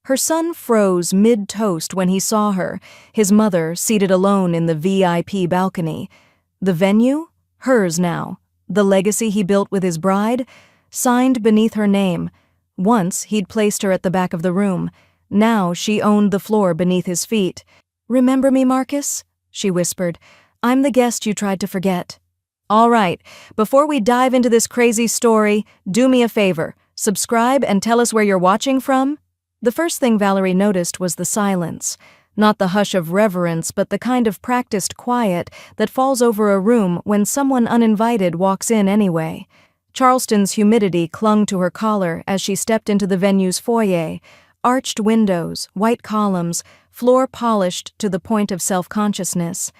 Her son froze mid-toast when he saw her, his mother seated alone in the VIP balcony. The venue? Hers now. The legacy he built with his bride? Signed beneath her name. Once he'd placed her at the back of the room. Now she owned the floor beneath his feet. "Remember me, Marcus?" she whispered. "I'm the guest you tried to forget." "All right, before we dive into this crazy story, do me a favor. Subscribe and tell us where you're watching from." The first thing Valerie noticed was the silence. Not the hush of reverence, but the kind of practiced quiet that falls over a room when someone uninvited walks in anyway. Charleston's humidity clung to her collar as she stepped into the venue's foyer. Arched windows, white columns, floor polished to the point of self-consciousness.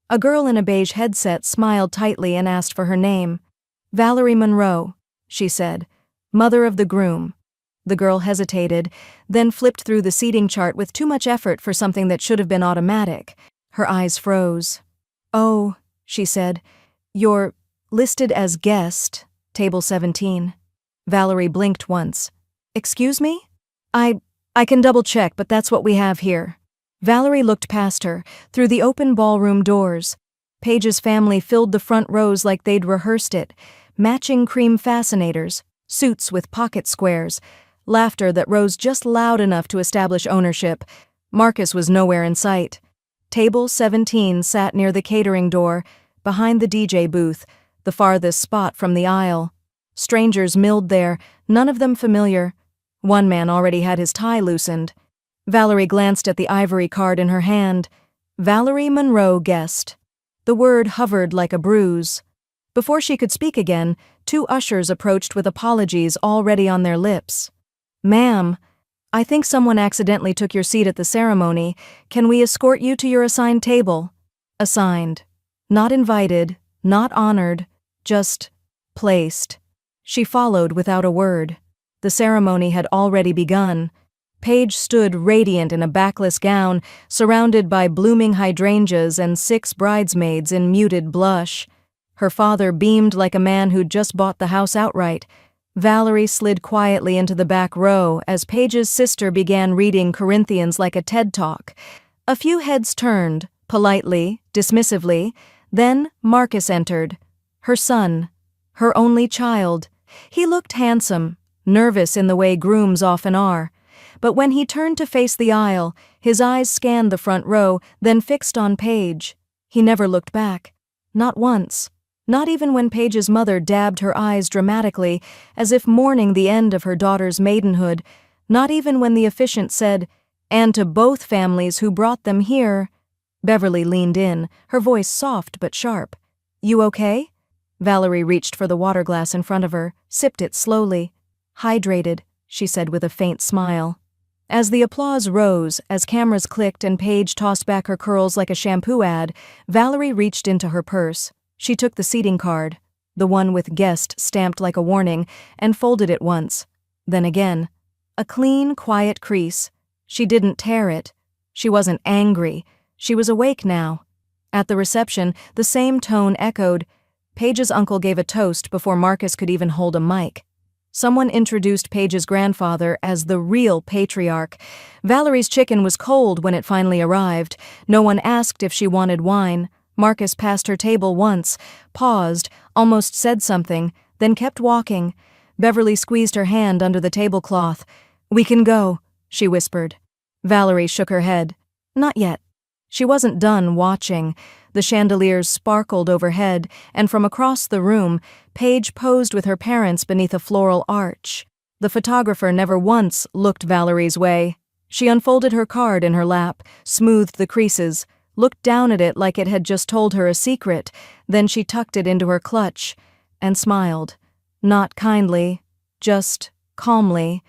A girl in a beige headset smiled tightly and asked for her name. "Valerie Monroe," she said. "Mother of the groom." The girl hesitated, then flipped through the seating chart with too much effort for something that should have been automatic. Her eyes froze. "Oh," she said, "you're listed as guest, table 17. Valerie blinked once. "Excuse me? I can double-check, but that's what we have here." Valerie looked past her, through the open ballroom doors. Paige's family filled the front rows like they'd rehearsed it. Matching cream fascinators, suits with pocket squares, laughter that rose just loud enough to establish ownership. Marcus was nowhere in sight. Table 17 sat near the catering door, behind the DJ booth, the farthest spot from the aisle. Strangers milled there, none of them familiar. One man already had his tie loosened. Valerie glanced at the ivory card in her hand. Valerie Monroe guest. The word hovered like a bruise. Before she could speak again, two ushers approached with apologies already on their lips. "Ma'am, I think someone accidentally took your seat at the ceremony. Can we escort you to your assigned table?" Assigned. Not invited, not honored, just placed. She followed without a word. The ceremony had already begun. Paige stood radiant in a backless gown, surrounded by blooming hydrangeas and 6 bridesmaids in muted blush. Her father beamed like a man who'd just bought the house outright. Valerie slid quietly into the back row as Paige's sister began reading Corinthians like a TED Talk. A few heads turned, politely, dismissively. Then Marcus entered. Her son. Her only child. He looked handsome, nervous in the way grooms often are. But when he turned to face the aisle, his eyes scanned the front row, then fixed on Paige. He never looked back. Not once. Not even when Paige's mother dabbed her eyes dramatically, as if mourning the end of her daughter's maidenhood. Not even when the officiant said, "And to both families who brought them here." Beverly leaned in, her voice soft but sharp. "You okay?" Valerie reached for the water glass in front of her, sipped it slowly. "Hydrated," she said with a faint smile. As the applause rose, as cameras clicked and Paige tossed back her curls like a shampoo ad, Valerie reached into her purse. She took the seating card, the one with guest stamped like a warning, and folded it once. Then again. A clean, quiet crease. She didn't tear it. She wasn't angry. She was awake now. At the reception, the same tone echoed. Paige's uncle gave a toast before Marcus could even hold a mic. Someone introduced Paige's grandfather as the real patriarch. Valerie's chicken was cold when it finally arrived. No one asked if she wanted wine. Marcus passed her table once, paused, almost said something, then kept walking. Beverly squeezed her hand under the tablecloth. "We can go," she whispered. Valerie shook her head. Not yet. She wasn't done watching. The chandeliers sparkled overhead, and from across the room, Paige posed with her parents beneath a floral arch. The photographer never once looked Valerie's way. She unfolded her card in her lap, smoothed the creases, looked down at it like it had just told her a secret, then she tucked it into her clutch, and smiled. Not kindly, just calmly,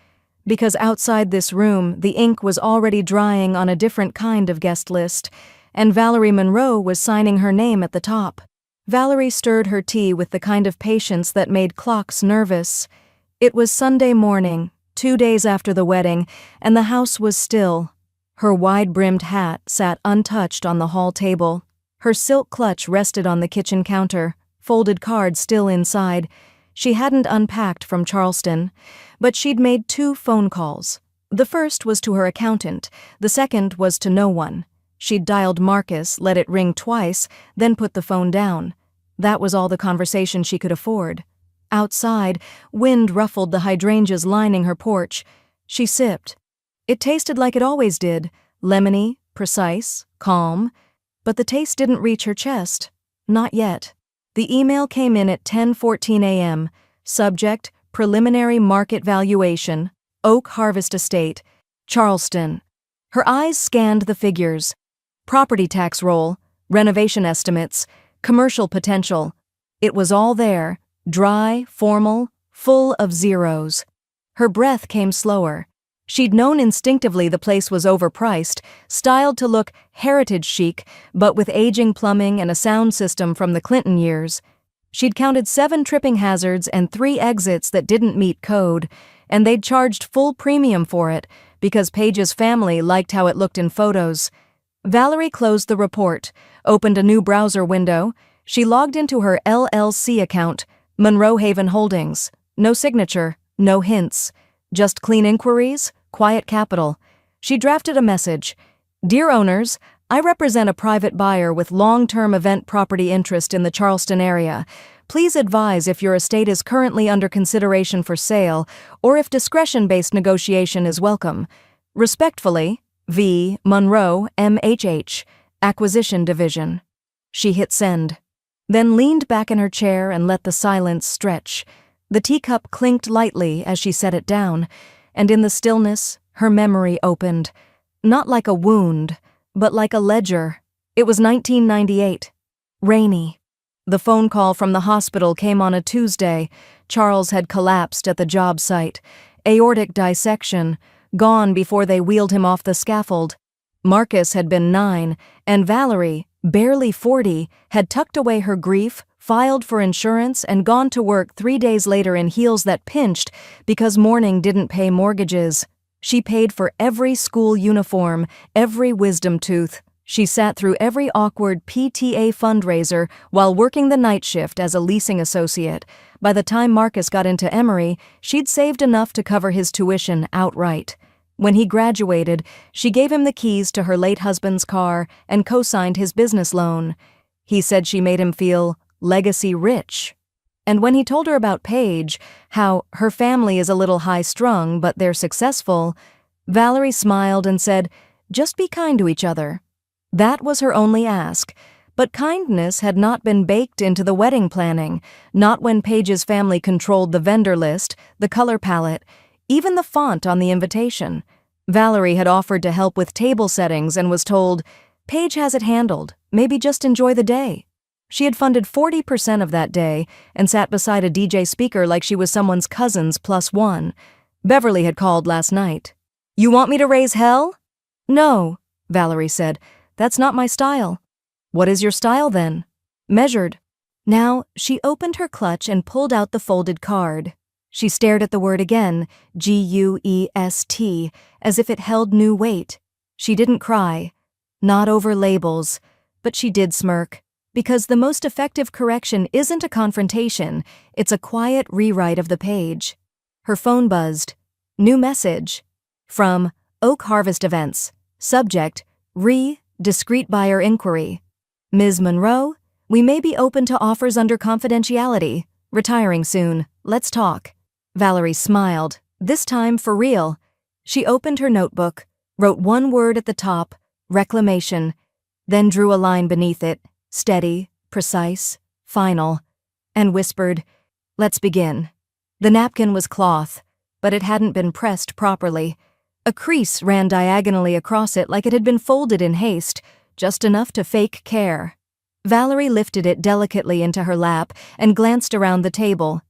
because outside this room the ink was already drying on a different kind of guest list, and Valerie Monroe was signing her name at the top. Valerie stirred her tea with the kind of patience that made clocks nervous. It was Sunday morning, 2 days after the wedding, and the house was still. Her wide-brimmed hat sat untouched on the hall table. Her silk clutch rested on the kitchen counter, folded cards still inside. She hadn't unpacked from Charleston, but she'd made 2 phone calls. The first was to her accountant, the second was to no one. She'd dialed Marcus, let it ring twice, then put the phone down. That was all the conversation she could afford. Outside, wind ruffled the hydrangeas lining her porch. She sipped. It tasted like it always did, lemony, precise, calm. But the taste didn't reach her chest. Not yet. The email came in at 10:14 a.m. Subject, preliminary market valuation, Oak Harvest Estate, Charleston. Her eyes scanned the figures. Property tax roll, renovation estimates, commercial potential. It was all there, dry, formal, full of zeros. Her breath came slower. She'd known instinctively the place was overpriced, styled to look heritage chic, but with aging plumbing and a sound system from the Clinton years. She'd counted 7 tripping hazards and 3 exits that didn't meet code, and they'd charged full premium for it because Paige's family liked how it looked in photos. Valerie closed the report, opened a new browser window. She logged into her LLC account, Monroe Haven Holdings. No signature, no hints. Just clean inquiries, quiet capital. She drafted a message. Dear owners, I represent a private buyer with long-term event property interest in the Charleston area. Please advise if your estate is currently under consideration for sale or if discretion-based negotiation is welcome. Respectfully, V. Monroe, MHH, Acquisition Division. She hit send, then leaned back in her chair and let the silence stretch. The teacup clinked lightly as she set it down, and in the stillness, her memory opened. Not like a wound, but like a ledger. It was 1998. Rainy. The phone call from the hospital came on a Tuesday. Charles had collapsed at the job site. Aortic dissection, gone before they wheeled him off the scaffold. Marcus had been 9, and Valerie, barely 40, had tucked away her grief, filed for insurance, and gone to work 3 days later in heels that pinched because mourning didn't pay mortgages. She paid for every school uniform, every wisdom tooth. She sat through every awkward PTA fundraiser while working the night shift as a leasing associate. By the time Marcus got into Emory, she'd saved enough to cover his tuition outright. When he graduated, she gave him the keys to her late husband's car and co-signed his business loan. He said she made him feel legacy rich. And when he told her about Paige, how her family is a little high-strung but they're successful, Valerie smiled and said, "Just be kind to each other." That was her only ask, but kindness had not been baked into the wedding planning, not when Paige's family controlled the vendor list, the color palette, even the font on the invitation. Valerie had offered to help with table settings and was told, "Paige has it handled, maybe just enjoy the day." She had funded 40% of that day and sat beside a DJ speaker like she was someone's cousin's +1. Beverly had called last night. "You want me to raise hell?" "No," Valerie said. "That's not my style." "What is your style then?" "Measured." Now, she opened her clutch and pulled out the folded card. She stared at the word again, GUEST, as if it held new weight. She didn't cry. Not over labels. But she did smirk. Because the most effective correction isn't a confrontation, it's a quiet rewrite of the page. Her phone buzzed. New message. From Oak Harvest Events. Subject, Discreet buyer inquiry. Ms. Monroe, we may be open to offers under confidentiality. Retiring soon. Let's talk. Valerie smiled, this time for real. She opened her notebook, wrote one word at the top, reclamation, then drew a line beneath it, steady, precise, final, and whispered, "Let's begin." The napkin was cloth, but it hadn't been pressed properly. A crease ran diagonally across it like it had been folded in haste, just enough to fake care. Valerie lifted it delicately into her lap and glanced around the table.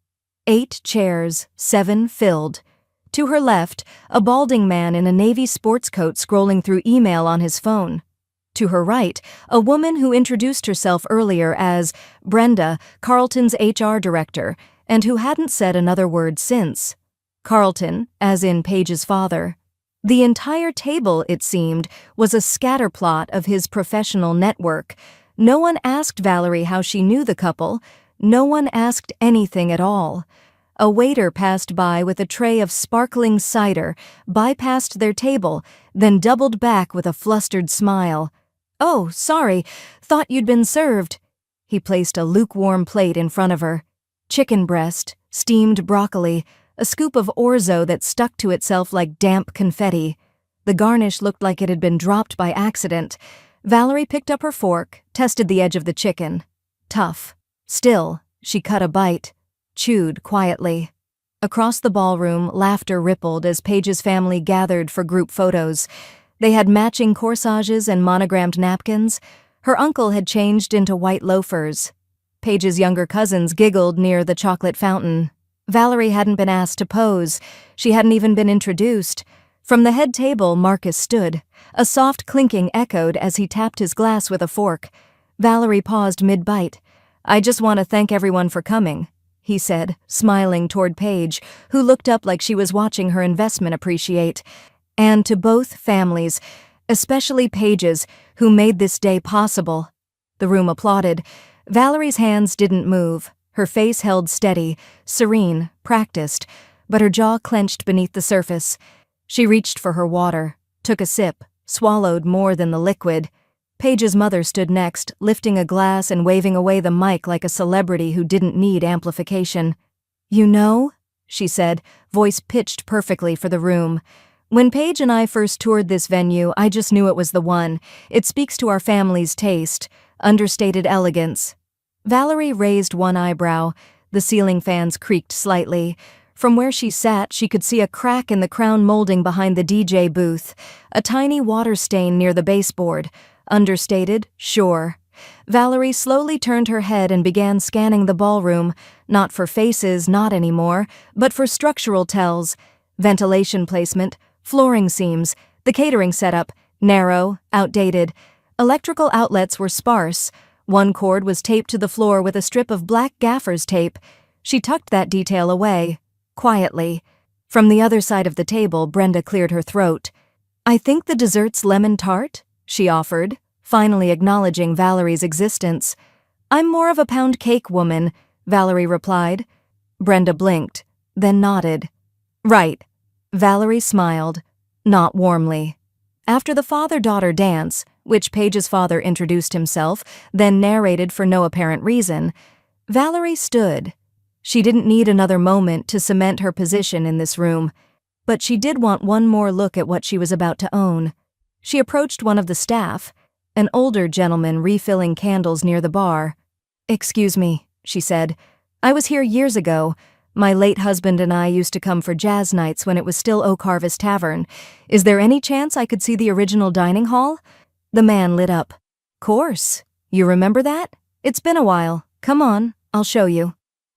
8 chairs, 7 filled. To her left, a balding man in a navy sports coat scrolling through email on his phone. To her right, a woman who introduced herself earlier as Brenda, Carlton's HR director, and who hadn't said another word since. Carlton, as in Paige's father. The entire table, it seemed, was a scatterplot of his professional network. No one asked Valerie how she knew the couple. No one asked anything at all. A waiter passed by with a tray of sparkling cider, bypassed their table, then doubled back with a flustered smile. "Oh, sorry, thought you'd been served." He placed a lukewarm plate in front of her. Chicken breast, steamed broccoli, a scoop of orzo that stuck to itself like damp confetti. The garnish looked like it had been dropped by accident. Valerie picked up her fork, tested the edge of the chicken. Tough. Still, she cut a bite, chewed quietly. Across the ballroom, laughter rippled as Paige's family gathered for group photos. They had matching corsages and monogrammed napkins. Her uncle had changed into white loafers. Paige's younger cousins giggled near the chocolate fountain. Valerie hadn't been asked to pose. She hadn't even been introduced. From the head table, Marcus stood. A soft clinking echoed as he tapped his glass with a fork. Valerie paused mid-bite. "I just want to thank everyone for coming," he said, smiling toward Paige, who looked up like she was watching her investment appreciate. "And to both families, especially Paige's, who made this day possible." The room applauded. Valerie's hands didn't move. Her face held steady, serene, practiced, but her jaw clenched beneath the surface. She reached for her water, took a sip, swallowed more than the liquid. Paige's mother stood next, lifting a glass and waving away the mic like a celebrity who didn't need amplification. "You know," she said, voice pitched perfectly for the room, "when Paige and I first toured this venue, I just knew it was the one. It speaks to our family's taste, understated elegance." Valerie raised one eyebrow. The ceiling fans creaked slightly. From where she sat, she could see a crack in the crown molding behind the DJ booth, a tiny water stain near the baseboard. Understated, sure. Valerie slowly turned her head and began scanning the ballroom, not for faces, not anymore, but for structural tells. Ventilation placement, flooring seams, the catering setup, narrow, outdated. Electrical outlets were sparse. One cord was taped to the floor with a strip of black gaffer's tape. She tucked that detail away, quietly. From the other side of the table, Brenda cleared her throat. "I think the dessert's lemon tart," she offered, finally acknowledging Valerie's existence. "I'm more of a pound cake woman," Valerie replied. Brenda blinked, then nodded. "Right." Valerie smiled, not warmly. After the father-daughter dance, which Paige's father introduced himself, then narrated for no apparent reason, Valerie stood. She didn't need another moment to cement her position in this room, but she did want one more look at what she was about to own. She approached one of the staff, an older gentleman refilling candles near the bar. "Excuse me," she said. "I was here years ago. My late husband and I used to come for jazz nights when it was still Oak Harvest Tavern. Is there any chance I could see the original dining hall?" The man lit up. "Course. You remember that? It's been a while. Come on, I'll show you."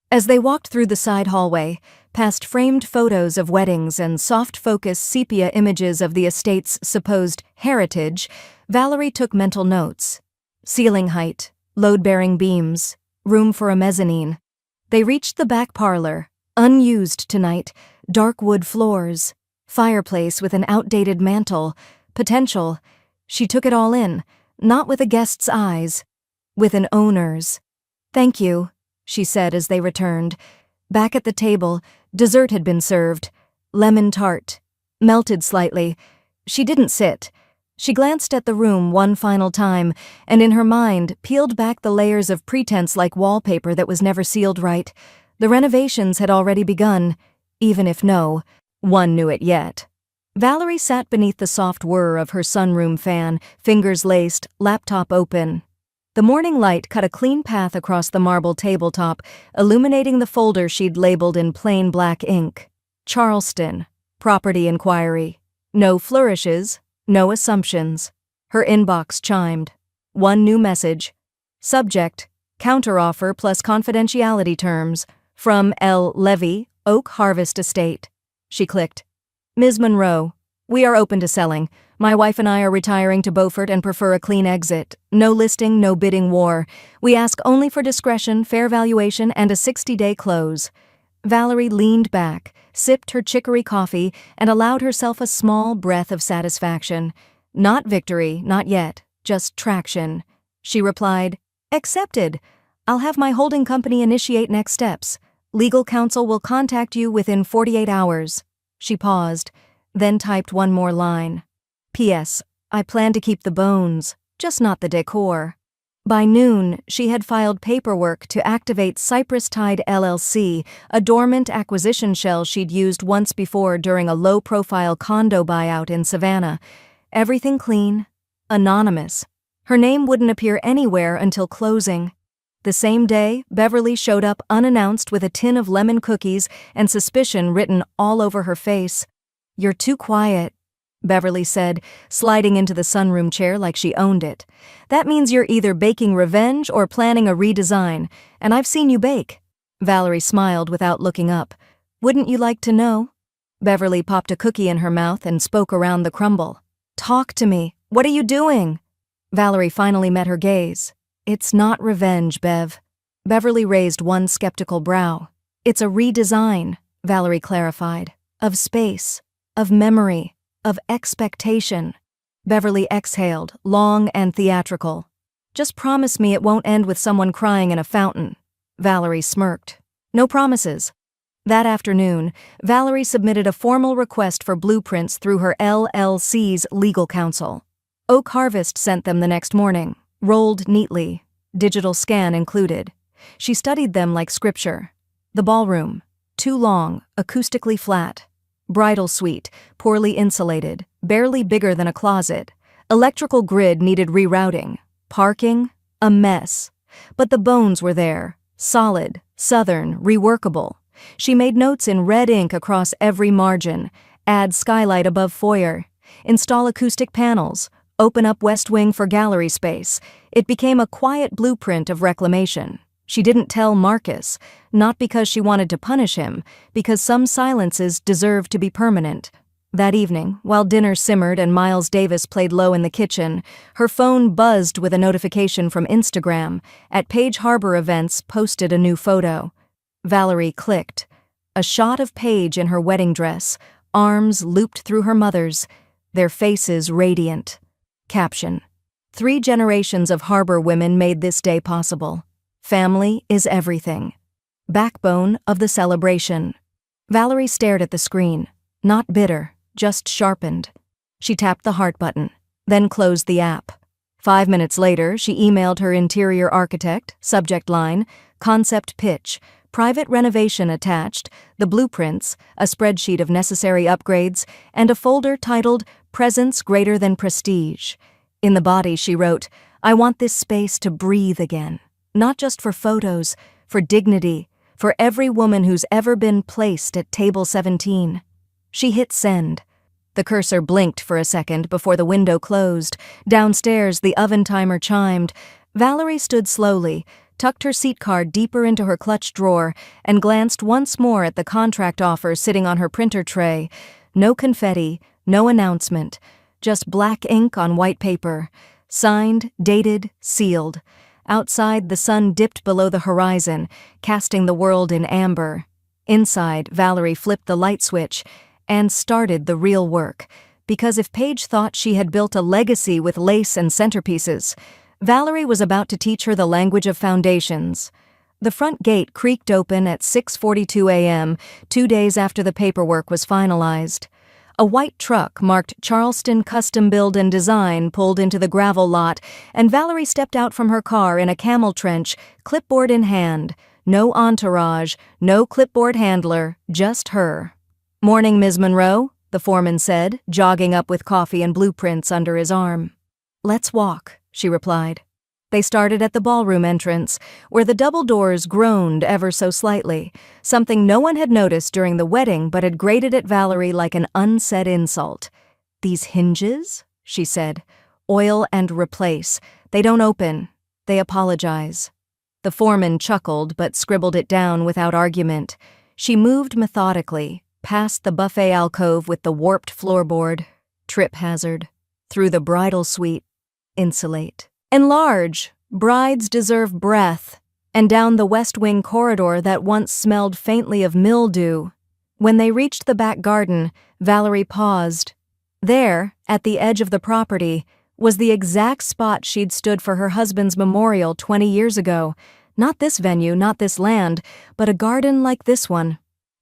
As they walked through the side hallway, past framed photos of weddings and soft-focus sepia images of the estate's supposed heritage, Valerie took mental notes. Ceiling height, load-bearing beams, room for a mezzanine. They reached the back parlor, unused tonight, dark wood floors, fireplace with an outdated mantel, potential. She took it all in, not with a guest's eyes, with an owner's. "Thank you," she said as they returned. Back at the table, dessert had been served. Lemon tart. Melted slightly. She didn't sit. She glanced at the room one final time, and in her mind peeled back the layers of pretense like wallpaper that was never sealed right. The renovations had already begun, even if no one knew it yet. Valerie sat beneath the soft whir of her sunroom fan, fingers laced, laptop open. The morning light cut a clean path across the marble tabletop, illuminating the folder she'd labeled in plain black ink. Charleston. Property inquiry. No flourishes, no assumptions. Her inbox chimed. One new message. Subject: counteroffer plus confidentiality terms. From L. Levy, Oak Harvest Estate. She clicked. "Ms. Monroe, we are open to selling. My wife and I are retiring to Beaufort and prefer a clean exit. No listing, no bidding war. We ask only for discretion, fair valuation, and a 60-day close." Valerie leaned back, sipped her chicory coffee, and allowed herself a small breath of satisfaction. Not victory, not yet, just traction. She replied, "Accepted. I'll have my holding company initiate next steps. Legal counsel will contact you within 48 hours. She paused, then typed one more line. P.S. I plan to keep the bones, just not the decor. By noon, she had filed paperwork to activate Cypress Tide LLC, a dormant acquisition shell she'd used once before during a low-profile condo buyout in Savannah. Everything clean, anonymous. Her name wouldn't appear anywhere until closing. The same day, Beverly showed up unannounced with a tin of lemon cookies and suspicion written all over her face. "You're too quiet," Beverly said, sliding into the sunroom chair like she owned it. "That means you're either baking revenge or planning a redesign, and I've seen you bake." Valerie smiled without looking up. "Wouldn't you like to know?" Beverly popped a cookie in her mouth and spoke around the crumble. "Talk to me. What are you doing?" Valerie finally met her gaze. "It's not revenge, Bev." Beverly raised one skeptical brow. "It's a redesign," Valerie clarified, "of space, of memory, of expectation." Beverly exhaled, long and theatrical. "Just promise me it won't end with someone crying in a fountain." Valerie smirked. "No promises." That afternoon, Valerie submitted a formal request for blueprints through her LLC's legal counsel. Oak Harvest sent them the next morning, rolled neatly, digital scan included. She studied them like scripture. The ballroom, too long, acoustically flat. Bridal suite, poorly insulated, barely bigger than a closet. Electrical grid needed rerouting. Parking, a mess. But the bones were there, solid, southern, reworkable. She made notes in red ink across every margin. Add skylight above foyer. Install acoustic panels. Open up west wing for gallery space. It became a quiet blueprint of reclamation. She didn't tell Marcus, not because she wanted to punish him, because some silences deserved to be permanent. That evening, while dinner simmered and Miles Davis played low in the kitchen, her phone buzzed with a notification from Instagram. At Page Harbor Events posted a new photo. Valerie clicked. A shot of Paige in her wedding dress, arms looped through her mother's, their faces radiant. Caption: 3 generations of Harbor women made this day possible. Family is everything. Backbone of the celebration. Valerie stared at the screen, not bitter, just sharpened. She tapped the heart button, then closed the app. 5 minutes later, she emailed her interior architect, subject line, concept pitch, private renovation attached, the blueprints, a spreadsheet of necessary upgrades, and a folder titled Presence Greater Than Prestige. In the body, she wrote, "I want this space to breathe again. Not just for photos, for dignity, for every woman who's ever been placed at table 17. She hit send. The cursor blinked for a second before the window closed. Downstairs, the oven timer chimed. Valerie stood slowly, tucked her seat card deeper into her clutch drawer, and glanced once more at the contract offer sitting on her printer tray. No confetti, no announcement, just black ink on white paper. Signed, dated, sealed. Outside, the sun dipped below the horizon, casting the world in amber. Inside, Valerie flipped the light switch and started the real work, because if Paige thought she had built a legacy with lace and centerpieces, Valerie was about to teach her the language of foundations. The front gate creaked open at 6:42 a.m., 2 days after the paperwork was finalized. A white truck marked Charleston Custom Build and Design pulled into the gravel lot, and Valerie stepped out from her car in a camel trench, clipboard in hand. No entourage, no clipboard handler, just her. "Morning, Ms. Monroe," the foreman said, jogging up with coffee and blueprints under his arm. "Let's walk," she replied. They started at the ballroom entrance, where the double doors groaned ever so slightly, something no one had noticed during the wedding but had grated at Valerie like an unsaid insult. "These hinges?" she said. "Oil and replace. They don't open. They apologize." The foreman chuckled but scribbled it down without argument. She moved methodically, past the buffet alcove with the warped floorboard, trip hazard, through the bridal suite, insulate. Enlarge, brides deserve breath, and down the west wing corridor that once smelled faintly of mildew. When they reached the back garden, Valerie paused. There, at the edge of the property, was the exact spot she'd stood for her husband's memorial 20 years ago, Not this venue, not this land, but a garden like this one.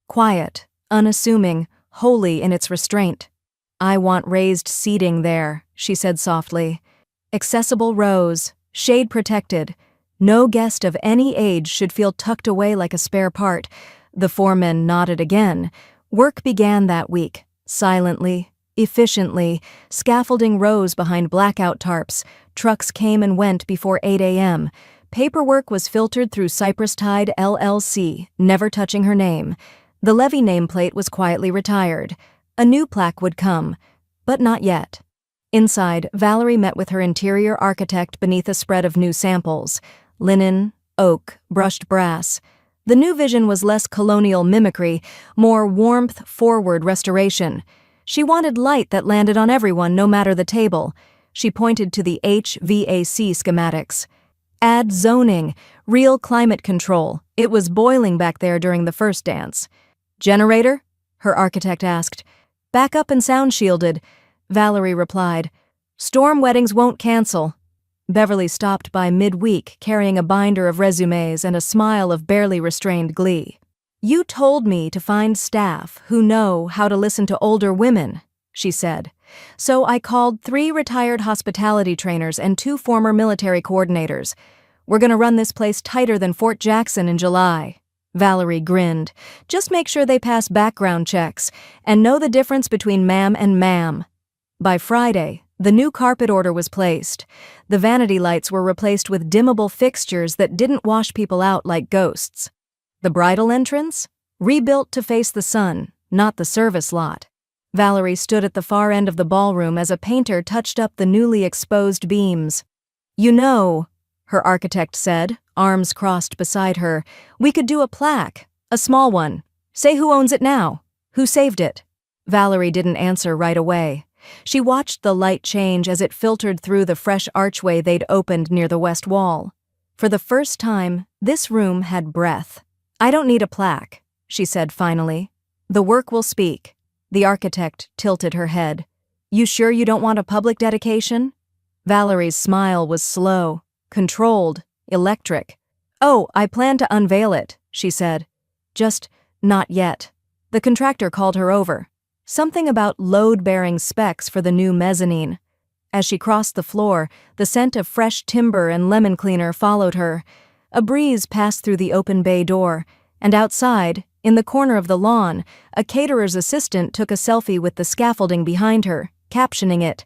Quiet, unassuming, holy in its restraint. "I want raised seating there," she said softly. "Accessible rows, shade protected. No guest of any age should feel tucked away like a spare part." The foreman nodded again. Work began that week, silently, efficiently. Scaffolding rose behind blackout tarps. Trucks came and went before 8 a.m. Paperwork was filtered through Cypress Tide LLC, never touching her name. The levy nameplate was quietly retired. A new plaque would come, but not yet. Inside, Valerie met with her interior architect beneath a spread of new samples. Linen, oak, brushed brass. The new vision was less colonial mimicry, more warmth-forward restoration. She wanted light that landed on everyone, no matter the table. She pointed to the HVAC schematics. Add zoning, real climate control. It was boiling back there during the first dance. "Generator?" her architect asked. "Backup and sound shielded," Valerie replied. "Storm weddings won't cancel." Beverly stopped by midweek, carrying a binder of resumes and a smile of barely restrained glee. "You told me to find staff who know how to listen to older women," she said. "So I called 3 retired hospitality trainers and 2 former military coordinators. We're gonna run this place tighter than Fort Jackson in July." Valerie grinned. "Just make sure they pass background checks and know the difference between ma'am and ma'am." By Friday, the new carpet order was placed. The vanity lights were replaced with dimmable fixtures that didn't wash people out like ghosts. The bridal entrance? Rebuilt to face the sun, not the service lot. Valerie stood at the far end of the ballroom as a painter touched up the newly exposed beams. "You know," her architect said, arms crossed beside her, "we could do a plaque, a small one. Say who owns it now, who saved it." Valerie didn't answer right away. She watched the light change as it filtered through the fresh archway they'd opened near the west wall. For the first time, this room had breath. "I don't need a plaque," she said finally. "The work will speak." The architect tilted her head. "You sure you don't want a public dedication?" Valerie's smile was slow, controlled, electric. "Oh, I plan to unveil it," she said. "Just not yet." The contractor called her over. Something about load-bearing specs for the new mezzanine. As she crossed the floor, the scent of fresh timber and lemon cleaner followed her. A breeze passed through the open bay door, and outside, in the corner of the lawn, a caterer's assistant took a selfie with the scaffolding behind her, captioning it,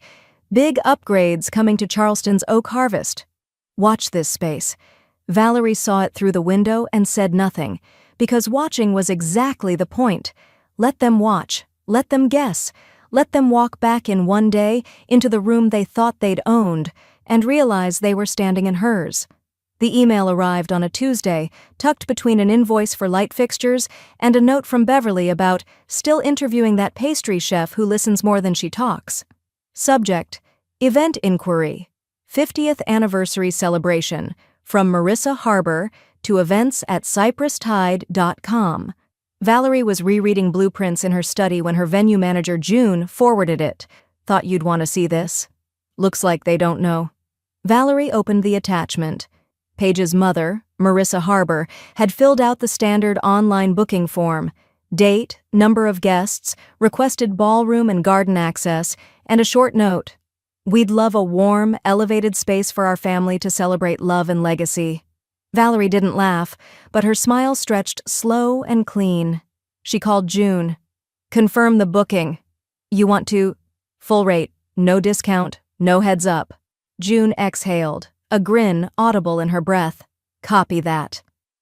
"Big upgrades coming to Charleston's Oak Harvest." "Watch this space." Valerie saw it through the window and said nothing, because watching was exactly the point. Let them watch. Let them guess. Let them walk back in one day into the room they thought they'd owned and realize they were standing in hers. The email arrived on a Tuesday, tucked between an invoice for light fixtures and a note from Beverly about still interviewing that pastry chef who listens more than she talks. Subject: Event Inquiry. 50th Anniversary Celebration. From Marissa Harbor to events@cypresstide.com. Valerie was rereading blueprints in her study when her venue manager June forwarded it. "Thought you'd want to see this." "Looks like they don't know." Valerie opened the attachment. Paige's mother, Marissa Harbor, had filled out the standard online booking form. Date, number of guests, requested ballroom and garden access, and a short note. "We'd love a warm, elevated space for our family to celebrate love and legacy." Valerie didn't laugh, but her smile stretched slow and clean. She called June. "Confirm the booking. You want to? Full rate, no discount, no heads up." June exhaled, a grin audible in her breath. "Copy that."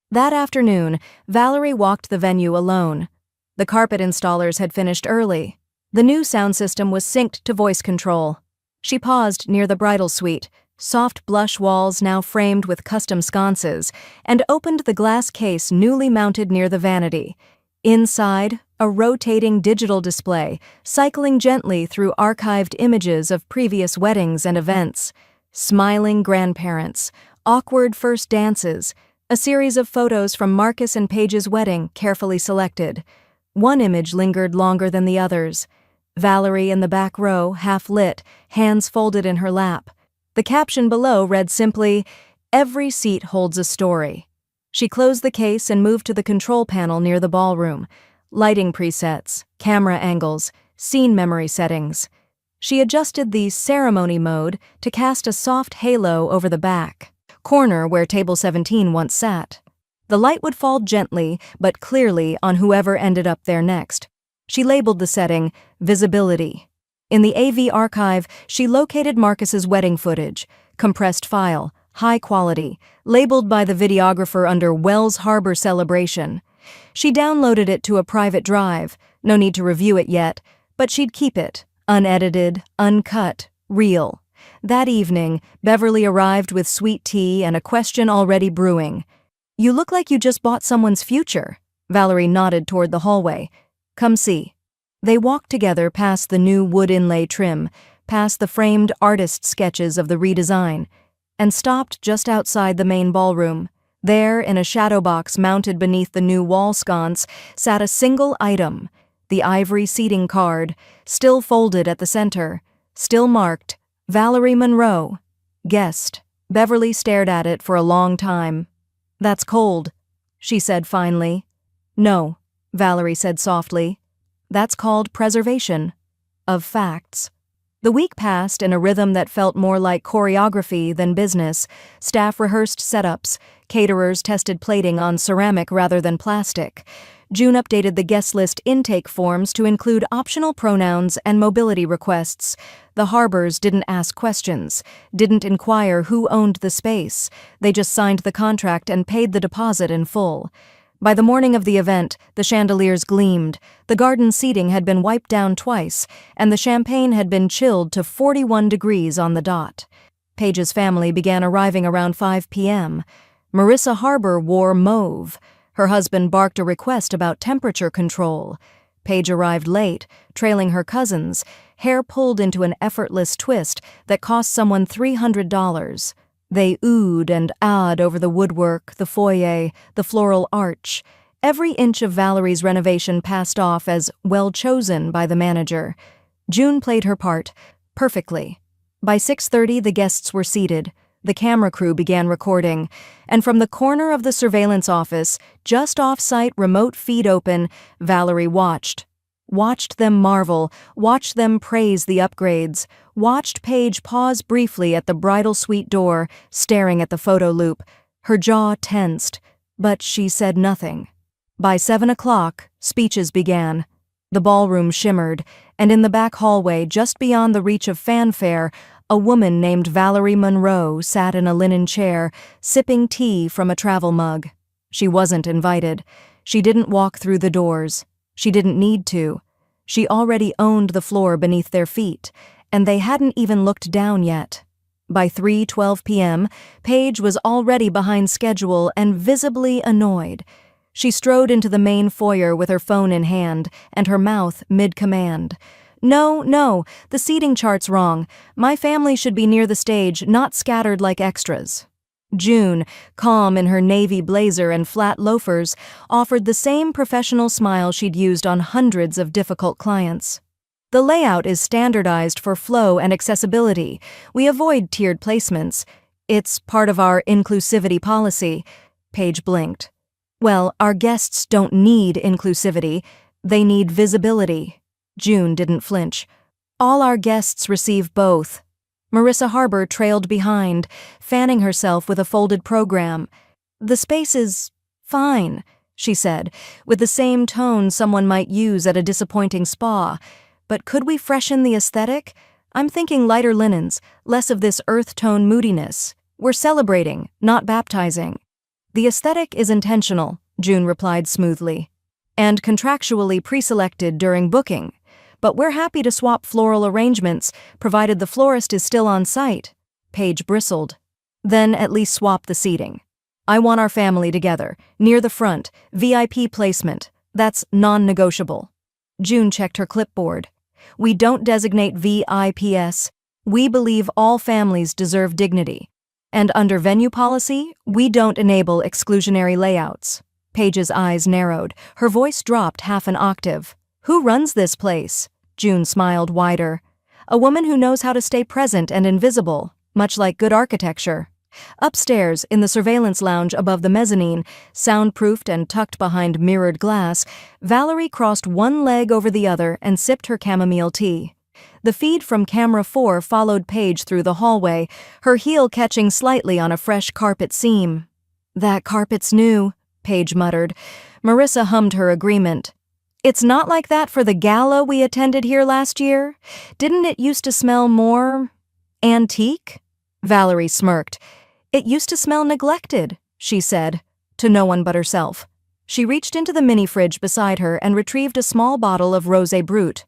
That afternoon, Valerie walked the venue alone. The carpet installers had finished early. The new sound system was synced to voice control. She paused near the bridal suite, soft blush walls now framed with custom sconces, and opened the glass case newly mounted near the vanity. Inside, a rotating digital display, cycling gently through archived images of previous weddings and events. Smiling grandparents, awkward first dances, a series of photos from Marcus and Paige's wedding carefully selected. One image lingered longer than the others. Valerie in the back row, half lit, hands folded in her lap. The caption below read simply, "Every seat holds a story." She closed the case and moved to the control panel near the ballroom. Lighting presets, camera angles, scene memory settings. She adjusted the ceremony mode to cast a soft halo over the back corner where table 17 once sat. The light would fall gently but clearly on whoever ended up there next. She labeled the setting Visibility. In the AV archive, she located Marcus's wedding footage, compressed file, high quality, labeled by the videographer under Wells Harbor Celebration. She downloaded it to a private drive, no need to review it yet, but she'd keep it, unedited, uncut, real. That evening, Beverly arrived with sweet tea and a question already brewing. "You look like you just bought someone's future." Valerie nodded toward the hallway. "Come see." They walked together past the new wood inlay trim, past the framed artist sketches of the redesign, and stopped just outside the main ballroom. There, in a shadow box mounted beneath the new wall sconce, sat a single item, the ivory seating card, still folded at the center, still marked, Valerie Monroe, guest. Beverly stared at it for a long time. "That's cold," she said finally. "No," Valerie said softly. "That's called preservation of facts." The week passed in a rhythm that felt more like choreography than business. Staff rehearsed setups. Caterers tested plating on ceramic rather than plastic. June updated the guest list intake forms to include optional pronouns and mobility requests. The Harbors didn't ask questions, didn't inquire who owned the space. They just signed the contract and paid the deposit in full. By the morning of the event, the chandeliers gleamed, the garden seating had been wiped down twice, and the champagne had been chilled to 41 degrees on the dot. Paige's family began arriving around 5 p.m. Marissa Harbor wore mauve. Her husband barked a request about temperature control. Paige arrived late, trailing her cousins, hair pulled into an effortless twist that cost someone $300. They oohed and ahed over the woodwork, the foyer, the floral arch. Every inch of Valerie's renovation passed off as well chosen by the manager. June played her part, perfectly. By 6:30, the guests were seated. The camera crew began recording, and from the corner of the surveillance office, just off-site remote feed open, Valerie watched. Watched them marvel, watched them praise the upgrades, watched Paige pause briefly at the bridal suite door, staring at the photo loop. Her jaw tensed, but she said nothing. By 7 o'clock, speeches began. The ballroom shimmered, and in the back hallway, just beyond the reach of fanfare, a woman named Valerie Monroe sat in a linen chair, sipping tea from a travel mug. She wasn't invited. She didn't walk through the doors. She didn't need to. She already owned the floor beneath their feet, and they hadn't even looked down yet. By 3:12 p.m., Paige was already behind schedule and visibly annoyed. She strode into the main foyer with her phone in hand and her mouth mid-command. No, the seating chart's wrong. My family should be near the stage, not scattered like extras." June, calm in her navy blazer and flat loafers, offered the same professional smile she'd used on hundreds of difficult clients. "The layout is standardized for flow and accessibility. We avoid tiered placements. It's part of our inclusivity policy." Paige blinked. "Well, our guests don't need inclusivity. They need visibility." June didn't flinch. "All our guests receive both." Marissa Harbor trailed behind, fanning herself with a folded program. "The space is fine," she said, with the same tone someone might use at a disappointing spa. "But could we freshen the aesthetic? I'm thinking lighter linens, less of this earth tone moodiness. We're celebrating, not baptizing." "The aesthetic is intentional," June replied smoothly, "and contractually pre-selected during booking. But we're happy to swap floral arrangements, provided the florist is still on site." Paige bristled. "Then at least swap the seating. I want our family together, near the front, VIP placement. That's non-negotiable." June checked her clipboard. "We don't designate VIPs. We believe all families deserve dignity. And under venue policy, we don't enable exclusionary layouts." Paige's eyes narrowed. Her voice dropped half an octave. "Who runs this place?" June smiled wider. "A woman who knows how to stay present and invisible, much like good architecture." Upstairs, in the surveillance lounge above the mezzanine, soundproofed and tucked behind mirrored glass, Valerie crossed one leg over the other and sipped her chamomile tea. The feed from camera 4 followed Paige through the hallway, her heel catching slightly on a fresh carpet seam. "That carpet's new," Paige muttered. Marissa hummed her agreement. "It's not like that for the gala we attended here last year? Didn't it used to smell more antique?" Valerie smirked. "It used to smell neglected," she said, to no one but herself. She reached into the mini-fridge beside her and retrieved a small bottle of Rosé Brut.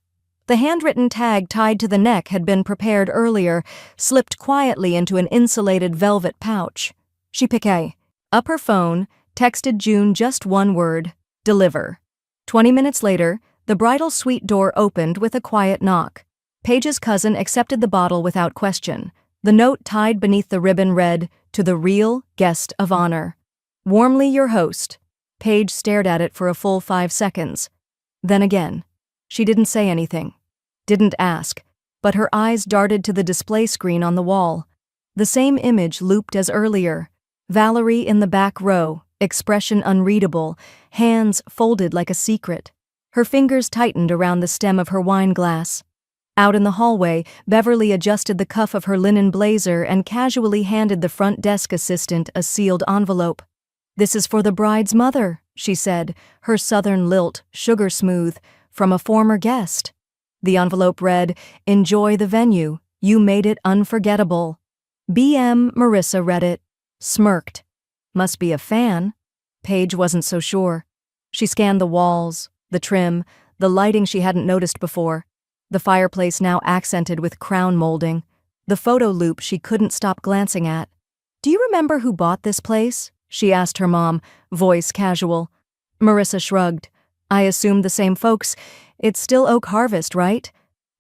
The handwritten tag tied to the neck had been prepared earlier, slipped quietly into an insulated velvet pouch. She piqued up her phone, texted June just one word: deliver. 20 minutes later, the bridal suite door opened with a quiet knock. Paige's cousin accepted the bottle without question. The note tied beneath the ribbon read, "To the real guest of honor. Warmly your host." Paige stared at it for a full 5 seconds. Then again. She didn't say anything. Didn't ask. But her eyes darted to the display screen on the wall. The same image looped as earlier. Valerie in the back row, expression unreadable, hands folded like a secret. Her fingers tightened around the stem of her wine glass. Out in the hallway, Beverly adjusted the cuff of her linen blazer and casually handed the front desk assistant a sealed envelope. "This is for the bride's mother," she said, her southern lilt sugar smooth, "from a former guest." The envelope read, "Enjoy the venue. You made it unforgettable." B.M. Marissa read it. Smirked. Must be a fan. Paige wasn't so sure. She scanned the walls, the trim, the lighting she hadn't noticed before. The fireplace now accented with crown molding. The photo loop she couldn't stop glancing at. "Do you remember who bought this place?" she asked her mom, voice casual. Marissa shrugged. "I assumed the same folks. It's still Oak Harvest, right?"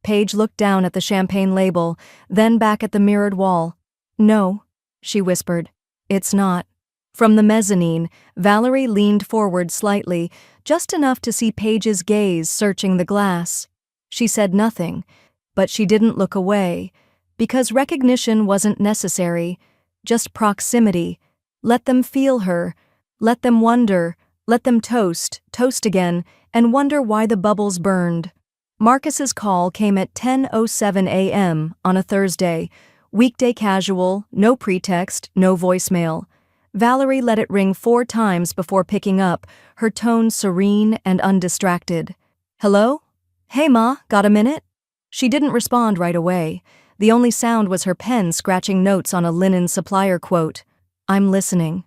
Paige looked down at the champagne label, then back at the mirrored wall. "No," she whispered. "It's not." From the mezzanine, Valerie leaned forward slightly, just enough to see Paige's gaze searching the glass. She said nothing, but she didn't look away, because recognition wasn't necessary, just proximity. Let them feel her, let them wonder, let them toast again, and wonder why the bubbles burned. Marcus's call came at 10:07 a.m. on a Thursday. Weekday casual, no pretext, no voicemail. Valerie let it ring 4 times before picking up, her tone serene and undistracted. "Hello? Hey Ma, got a minute?" She didn't respond right away. The only sound was her pen scratching notes on a linen supplier quote. "I'm listening."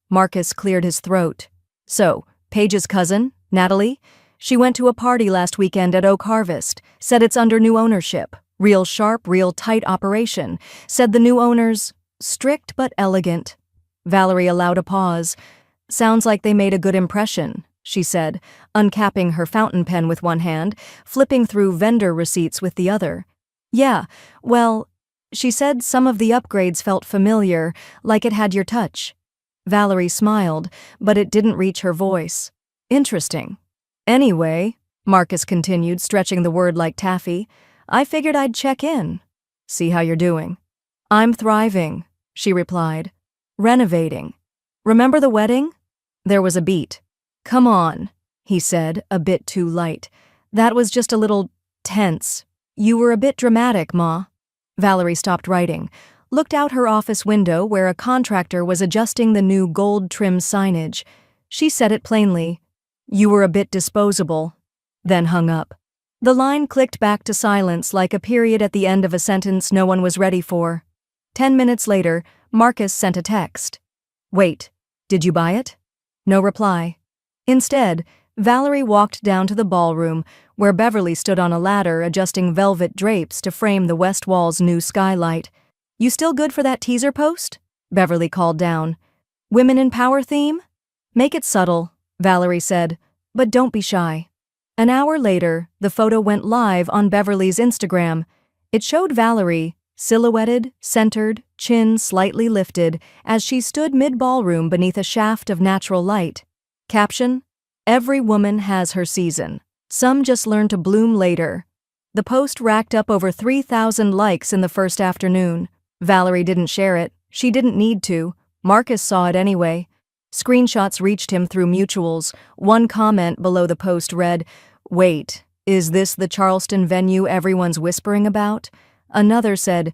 Marcus cleared his throat. "So, Paige's cousin, Natalie? She went to a party last weekend at Oak Harvest, said it's under new ownership. Real sharp, real tight operation. Said the new owners, strict but elegant." Valerie allowed a pause. "Sounds like they made a good impression," she said, uncapping her fountain pen with one hand, flipping through vendor receipts with the other. "Yeah, well," she said, "some of the upgrades felt familiar, like it had your touch." Valerie smiled, but it didn't reach her voice. "Interesting. Anyway," Marcus continued, stretching the word like taffy, "I figured I'd check in. See how you're doing." "I'm thriving," she replied. "Renovating. Remember the wedding?" There was a beat. "Come on," he said, a bit too light. "That was just a little tense. You were a bit dramatic, Ma." Valerie stopped writing, looked out her office window where a contractor was adjusting the new gold-trim signage. She said it plainly. "You were a bit disposable," then hung up. The line clicked back to silence like a period at the end of a sentence no one was ready for. 10 minutes later, Marcus sent a text. "Wait, did you buy it?" No reply. Instead, Valerie walked down to the ballroom, where Beverly stood on a ladder adjusting velvet drapes to frame the west wall's new skylight. "You still good for that teaser post?" Beverly called down. "Women in power theme?" "Make it subtle," Valerie said, "but don't be shy." An hour later, the photo went live on Beverly's Instagram. It showed Valerie, silhouetted, centered, chin slightly lifted, as she stood mid-ballroom beneath a shaft of natural light. Caption: "Every woman has her season. Some just learn to bloom later." The post racked up over 3,000 likes in the first afternoon. Valerie didn't share it. She didn't need to. Marcus saw it anyway. Screenshots reached him through mutuals. One comment below the post read, "Wait, is this the Charleston venue everyone's whispering about?" Another said,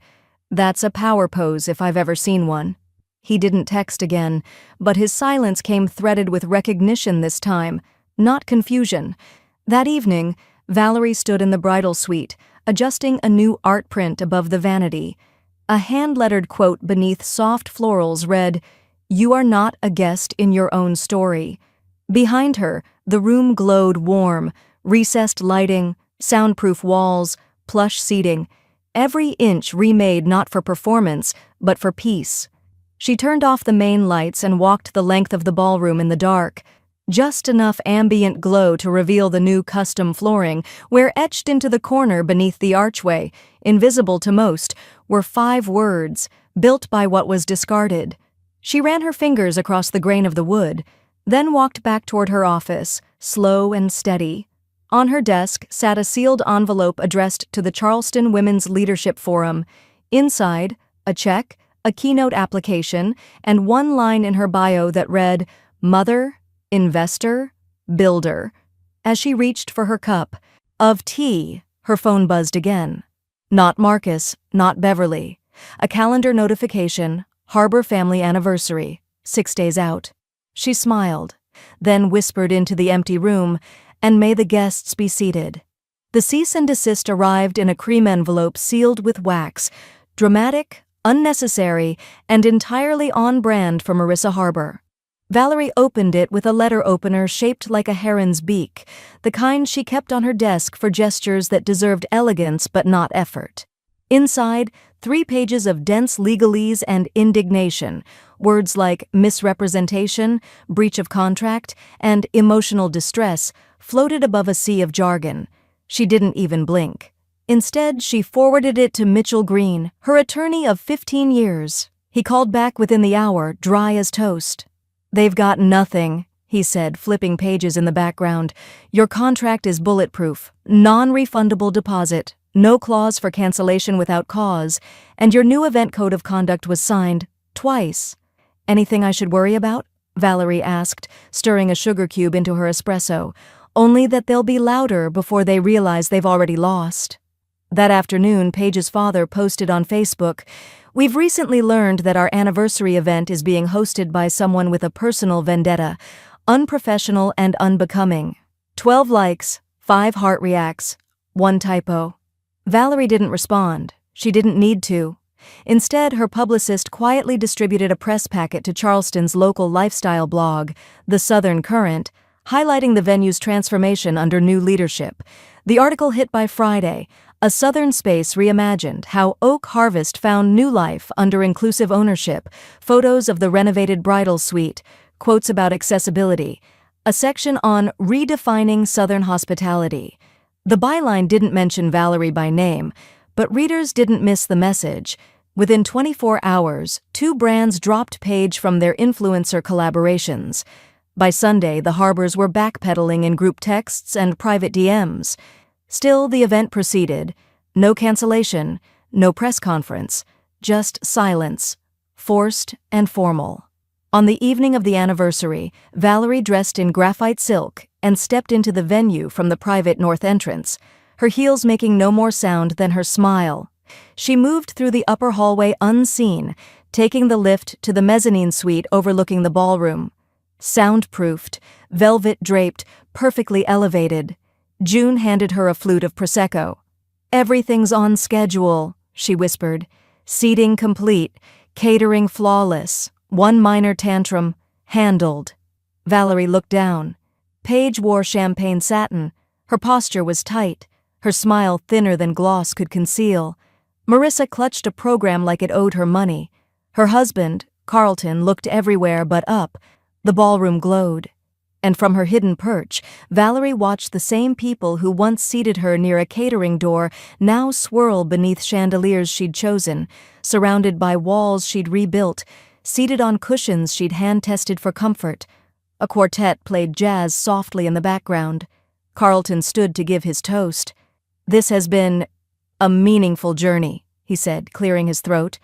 "That's a power pose if I've ever seen one." He didn't text again, but his silence came threaded with recognition this time, not confusion. That evening, Valerie stood in the bridal suite, adjusting a new art print above the vanity. A hand-lettered quote beneath soft florals read, "You are not a guest in your own story." Behind her, the room glowed warm, recessed lighting, soundproof walls, plush seating, every inch remade not for performance, but for peace. She turned off the main lights and walked the length of the ballroom in the dark, just enough ambient glow to reveal the new custom flooring, where etched into the corner beneath the archway, invisible to most, were 5 words, built by what was discarded. She ran her fingers across the grain of the wood, then walked back toward her office, slow and steady. On her desk sat a sealed envelope addressed to the Charleston Women's Leadership Forum. Inside, a check, a keynote application, and one line in her bio that read, "Mother, Investor, Builder." As she reached for her cup of tea, her phone buzzed again. Not Marcus, not Beverly. A calendar notification, Harbor Family Anniversary, 6 days out. She smiled, then whispered into the empty room, "And may the guests be seated." The cease and desist arrived in a cream envelope sealed with wax, dramatic, unnecessary, and entirely on brand for Marissa Harbor. Valerie opened it with a letter opener shaped like a heron's beak, the kind she kept on her desk for gestures that deserved elegance but not effort. Inside, 3 pages of dense legalese and indignation, words like misrepresentation, breach of contract, and emotional distress floated above a sea of jargon. She didn't even blink. Instead, she forwarded it to Mitchell Green, her attorney of 15 years. He called back within the hour, dry as toast. "They've got nothing," he said, flipping pages in the background. "Your contract is bulletproof, non-refundable deposit, no clause for cancellation without cause, and your new event code of conduct was signed twice." "Anything I should worry about?" Valerie asked, stirring a sugar cube into her espresso. "Only that they'll be louder before they realize they've already lost." That afternoon, Paige's father posted on Facebook, "We've recently learned that our anniversary event is being hosted by someone with a personal vendetta, unprofessional and unbecoming. 12 likes, 5 heart reacts, 1 typo." Valerie didn't respond. She didn't need to. Instead, her publicist quietly distributed a press packet to Charleston's local lifestyle blog, The Southern Current, highlighting the venue's transformation under new leadership. The article hit by Friday, "A Southern Space Reimagined: How Oak Harvest Found New Life Under Inclusive Ownership," photos of the renovated bridal suite, quotes about accessibility, a section on redefining Southern hospitality. The byline didn't mention Valerie by name, but readers didn't miss the message. Within 24 hours, 2 brands dropped Paige from their influencer collaborations. By Sunday, the Harbors were backpedaling in group texts and private DMs. Still, the event proceeded. No cancellation, no press conference, just silence, forced and formal. On the evening of the anniversary, Valerie dressed in graphite silk and stepped into the venue from the private north entrance, her heels making no more sound than her smile. She moved through the upper hallway unseen, taking the lift to the mezzanine suite overlooking the ballroom. Soundproofed, velvet-draped, perfectly elevated. June handed her a flute of Prosecco. "Everything's on schedule," she whispered. "Seating complete, catering flawless, 1 minor tantrum, handled." Valerie looked down. Paige wore champagne satin. Her posture was tight, her smile thinner than gloss could conceal. Marissa clutched a program like it owed her money. Her husband, Carlton, looked everywhere but up. The ballroom glowed. And from her hidden perch, Valerie watched the same people who once seated her near a catering door now swirl beneath chandeliers she'd chosen, surrounded by walls she'd rebuilt, seated on cushions she'd hand-tested for comfort. A quartet played jazz softly in the background. Carlton stood to give his toast. "This has been a meaningful journey," he said, clearing his throat.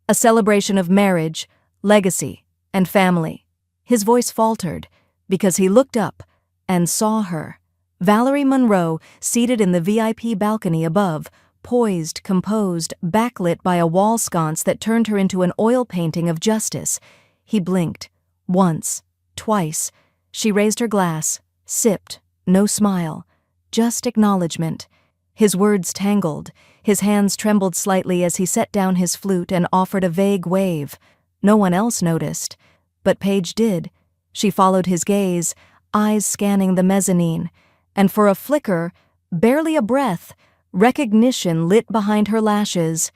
A celebration of marriage, legacy, and family. His voice faltered because he looked up and saw her. Valerie Monroe, seated in the VIP balcony above, poised, composed, backlit by a wall sconce that turned her into an oil painting of justice. He blinked. Once. Twice. She raised her glass, sipped, no smile, just acknowledgement. His words tangled. His hands trembled slightly as he set down his flute and offered a vague wave. No one else noticed, but Paige did. She followed his gaze, eyes scanning the mezzanine, and for a flicker, barely a breath, recognition lit behind her lashes.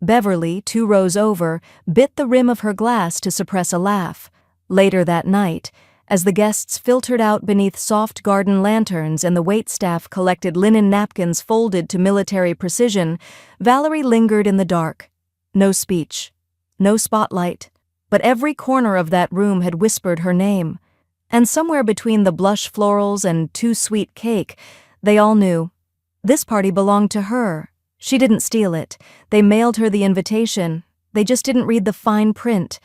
Beverly, 2 rows over, bit the rim of her glass to suppress a laugh. Later that night, as the guests filtered out beneath soft garden lanterns and the waitstaff collected linen napkins folded to military precision, Valerie lingered in the dark. No speech, no spotlight, but every corner of that room had whispered her name. And somewhere between the blush florals and too sweet cake, they all knew. This party belonged to her. She didn't steal it. They mailed her the invitation. They just didn't read the fine print.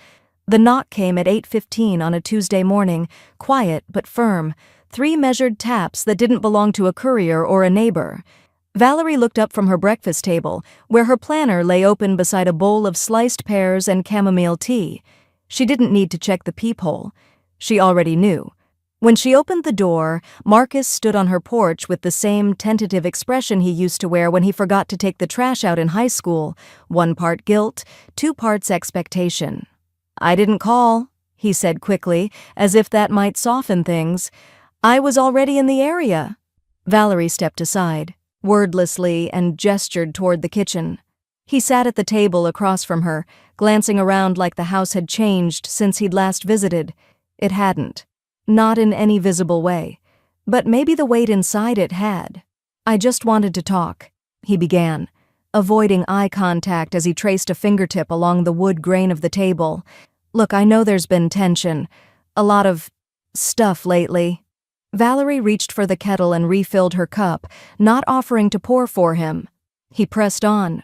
The knock came at 8:15 on a Tuesday morning, quiet but firm, 3 measured taps that didn't belong to a courier or a neighbor. Valerie looked up from her breakfast table, where her planner lay open beside a bowl of sliced pears and chamomile tea. She didn't need to check the peephole. She already knew. When she opened the door, Marcus stood on her porch with the same tentative expression he used to wear when he forgot to take the trash out in high school, 1 part guilt, 2 parts expectation. "I didn't call," he said quickly, as if that might soften things. "I was already in the area." Valerie stepped aside, wordlessly, and gestured toward the kitchen. He sat at the table across from her, glancing around like the house had changed since he'd last visited. It hadn't. Not in any visible way. But maybe the wait inside it had. "I just wanted to talk," he began, avoiding eye contact as he traced a fingertip along the wood grain of the table. "Look, I know there's been tension. A lot of stuff lately." Valerie reached for the kettle and refilled her cup, not offering to pour for him. He pressed on.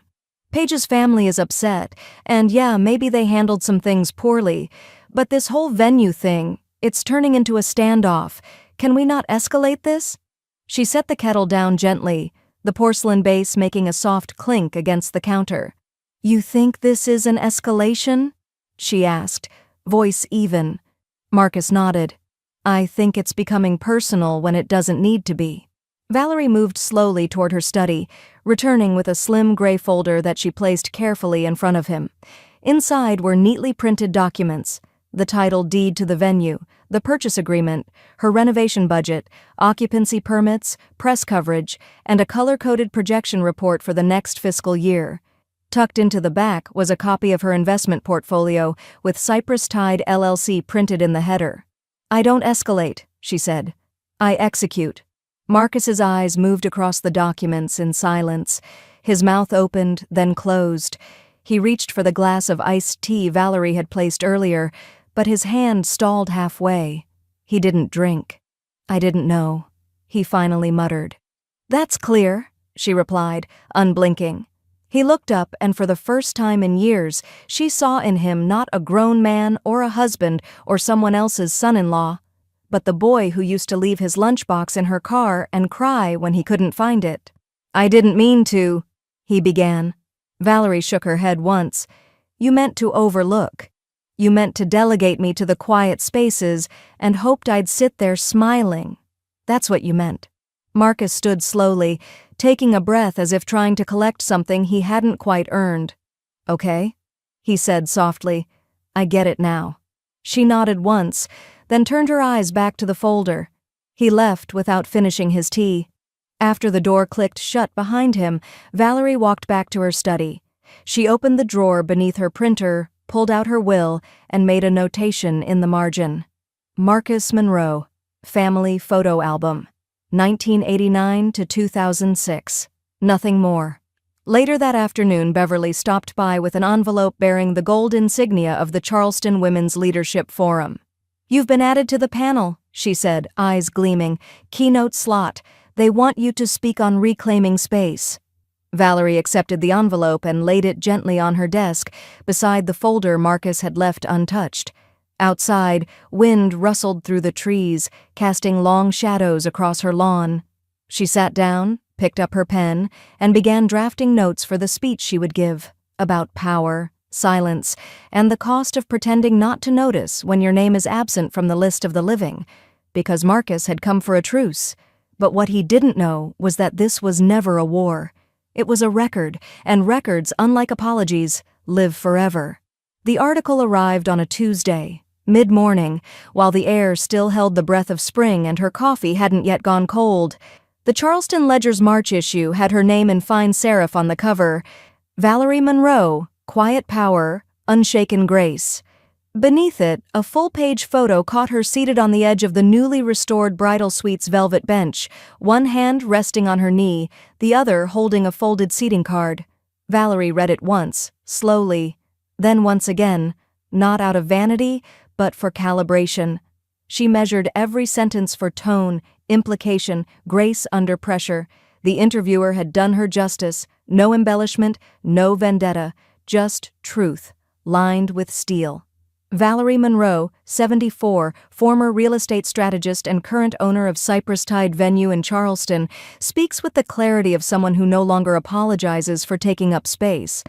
"Paige's family is upset, and yeah, maybe they handled some things poorly, but this whole venue thing, it's turning into a standoff. Can we not escalate this?" She set the kettle down gently, the porcelain base making a soft clink against the counter. "You think this is an escalation?" she asked, voice even. Marcus nodded. "I think it's becoming personal when it doesn't need to be." Valerie moved slowly toward her study, returning with a slim gray folder that she placed carefully in front of him. Inside were neatly printed documents: the title deed to the venue, the purchase agreement, her renovation budget, occupancy permits, press coverage, and a color-coded projection report for the next fiscal year. Tucked into the back was a copy of her investment portfolio with Cypress Tide LLC printed in the header. "I don't escalate," she said. "I execute." Marcus's eyes moved across the documents in silence. His mouth opened, then closed. He reached for the glass of iced tea Valerie had placed earlier, but his hand stalled halfway. He didn't drink. "I didn't know," he finally muttered. "That's clear," she replied, unblinking. He looked up, and for the first time in years, she saw in him not a grown man or a husband or someone else's son-in-law, but the boy who used to leave his lunchbox in her car and cry when he couldn't find it. "I didn't mean to," he began. Valerie shook her head once. "You meant to overlook. You meant to delegate me to the quiet spaces and hoped I'd sit there smiling. That's what you meant." Marcus stood slowly, taking a breath as if trying to collect something he hadn't quite earned. "Okay," he said softly. "I get it now." She nodded once, then turned her eyes back to the folder. He left without finishing his tea. After the door clicked shut behind him, Valerie walked back to her study. She opened the drawer beneath her printer, pulled out her will, and made a notation in the margin. Marcus Monroe, Family Photo Album, 1989 to 2006. Nothing more. Later that afternoon, Beverly stopped by with an envelope bearing the gold insignia of the Charleston Women's Leadership Forum. "You've been added to the panel," she said, eyes gleaming. "Keynote slot. They want you to speak on reclaiming space." Valerie accepted the envelope and laid it gently on her desk beside the folder Marcus had left untouched. Outside, wind rustled through the trees, casting long shadows across her lawn. She sat down, picked up her pen, and began drafting notes for the speech she would give, about power, silence, and the cost of pretending not to notice when your name is absent from the list of the living, because Marcus had come for a truce. But what he didn't know was that this was never a war. It was a record, and records, unlike apologies, live forever. The article arrived on a Tuesday, mid-morning, while the air still held the breath of spring and her coffee hadn't yet gone cold. The Charleston Ledger's March issue had her name in fine serif on the cover: Valerie Monroe, Quiet Power, Unshaken Grace. Beneath it, a full-page photo caught her seated on the edge of the newly restored bridal suite's velvet bench, one hand resting on her knee, the other holding a folded seating card. Valerie read it once, slowly, then once again, not out of vanity, but for calibration. She measured every sentence for tone, implication, grace under pressure. The interviewer had done her justice, no embellishment, no vendetta, just truth, lined with steel. Valerie Monroe, 74, former real estate strategist and current owner of Cypress Tide Venue in Charleston, speaks with the clarity of someone who no longer apologizes for taking up space.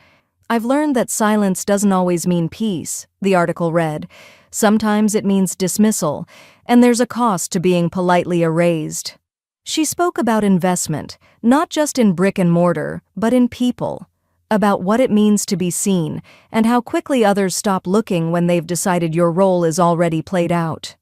I've learned that silence doesn't always mean peace, the article read. Sometimes it means dismissal, and there's a cost to being politely erased. She spoke about investment, not just in brick and mortar, but in people. About what it means to be seen, and how quickly others stop looking when they've decided your role is already played out.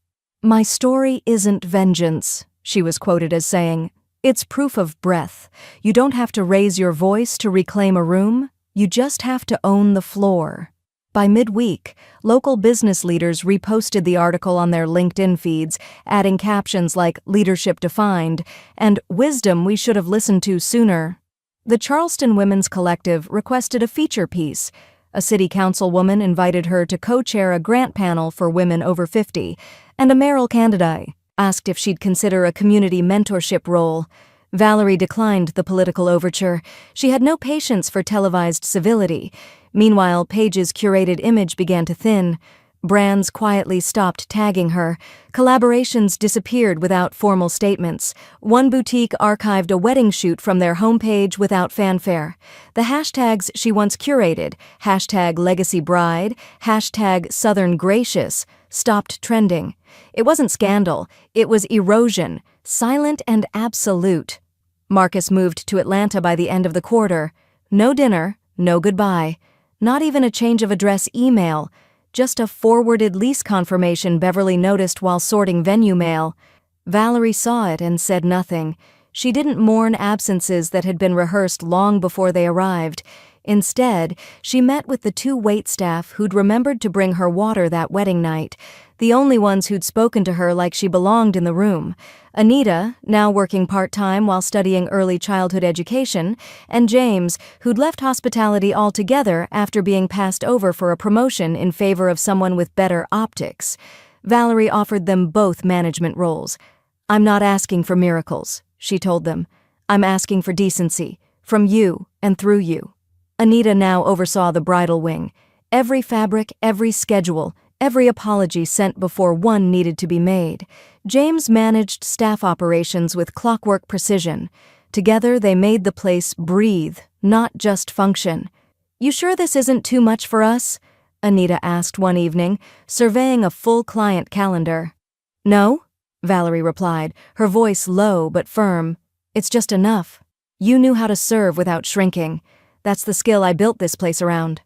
"My story isn't vengeance," she was quoted as saying. "It's proof of breath. You don't have to raise your voice to reclaim a room, you just have to own the floor." By midweek, local business leaders reposted the article on their LinkedIn feeds, adding captions like "Leadership Defined" and "Wisdom we should have listened to sooner." The Charleston Women's Collective requested a feature piece. A city councilwoman invited her to co-chair a grant panel for women over 50, and a mayoral candidate asked if she'd consider a community mentorship role. Valerie declined the political overture. She had no patience for televised civility. Meanwhile, Paige's curated image began to thin. Brands quietly stopped tagging her. Collaborations disappeared without formal statements. One boutique archived a wedding shoot from their homepage without fanfare. The hashtags she once curated, #LegacyBride, #SouthernGracious, stopped trending. It wasn't scandal, it was erosion, silent and absolute. Marcus moved to Atlanta by the end of the quarter. No dinner, no goodbye. Not even a change of address email. Just a forwarded lease confirmation Beverly noticed while sorting venue mail. Valerie saw it and said nothing. She didn't mourn absences that had been rehearsed long before they arrived. Instead, she met with the two waitstaff who'd remembered to bring her water that wedding night, the only ones who'd spoken to her like she belonged in the room. Anita, now working part-time while studying early childhood education, and James, who'd left hospitality altogether after being passed over for a promotion in favor of someone with better optics. Valerie offered them both management roles. "I'm not asking for miracles," she told them. "I'm asking for decency, from you and through you." Anita now oversaw the bridal wing. Every fabric, every schedule, every apology sent before one needed to be made. James managed staff operations with clockwork precision. Together they made the place breathe, not just function. "You sure this isn't too much for us?" Anita asked one evening, surveying a full client calendar. "No," Valerie replied, her voice low but firm. "It's just enough. You knew how to serve without shrinking. That's the skill I built this place around."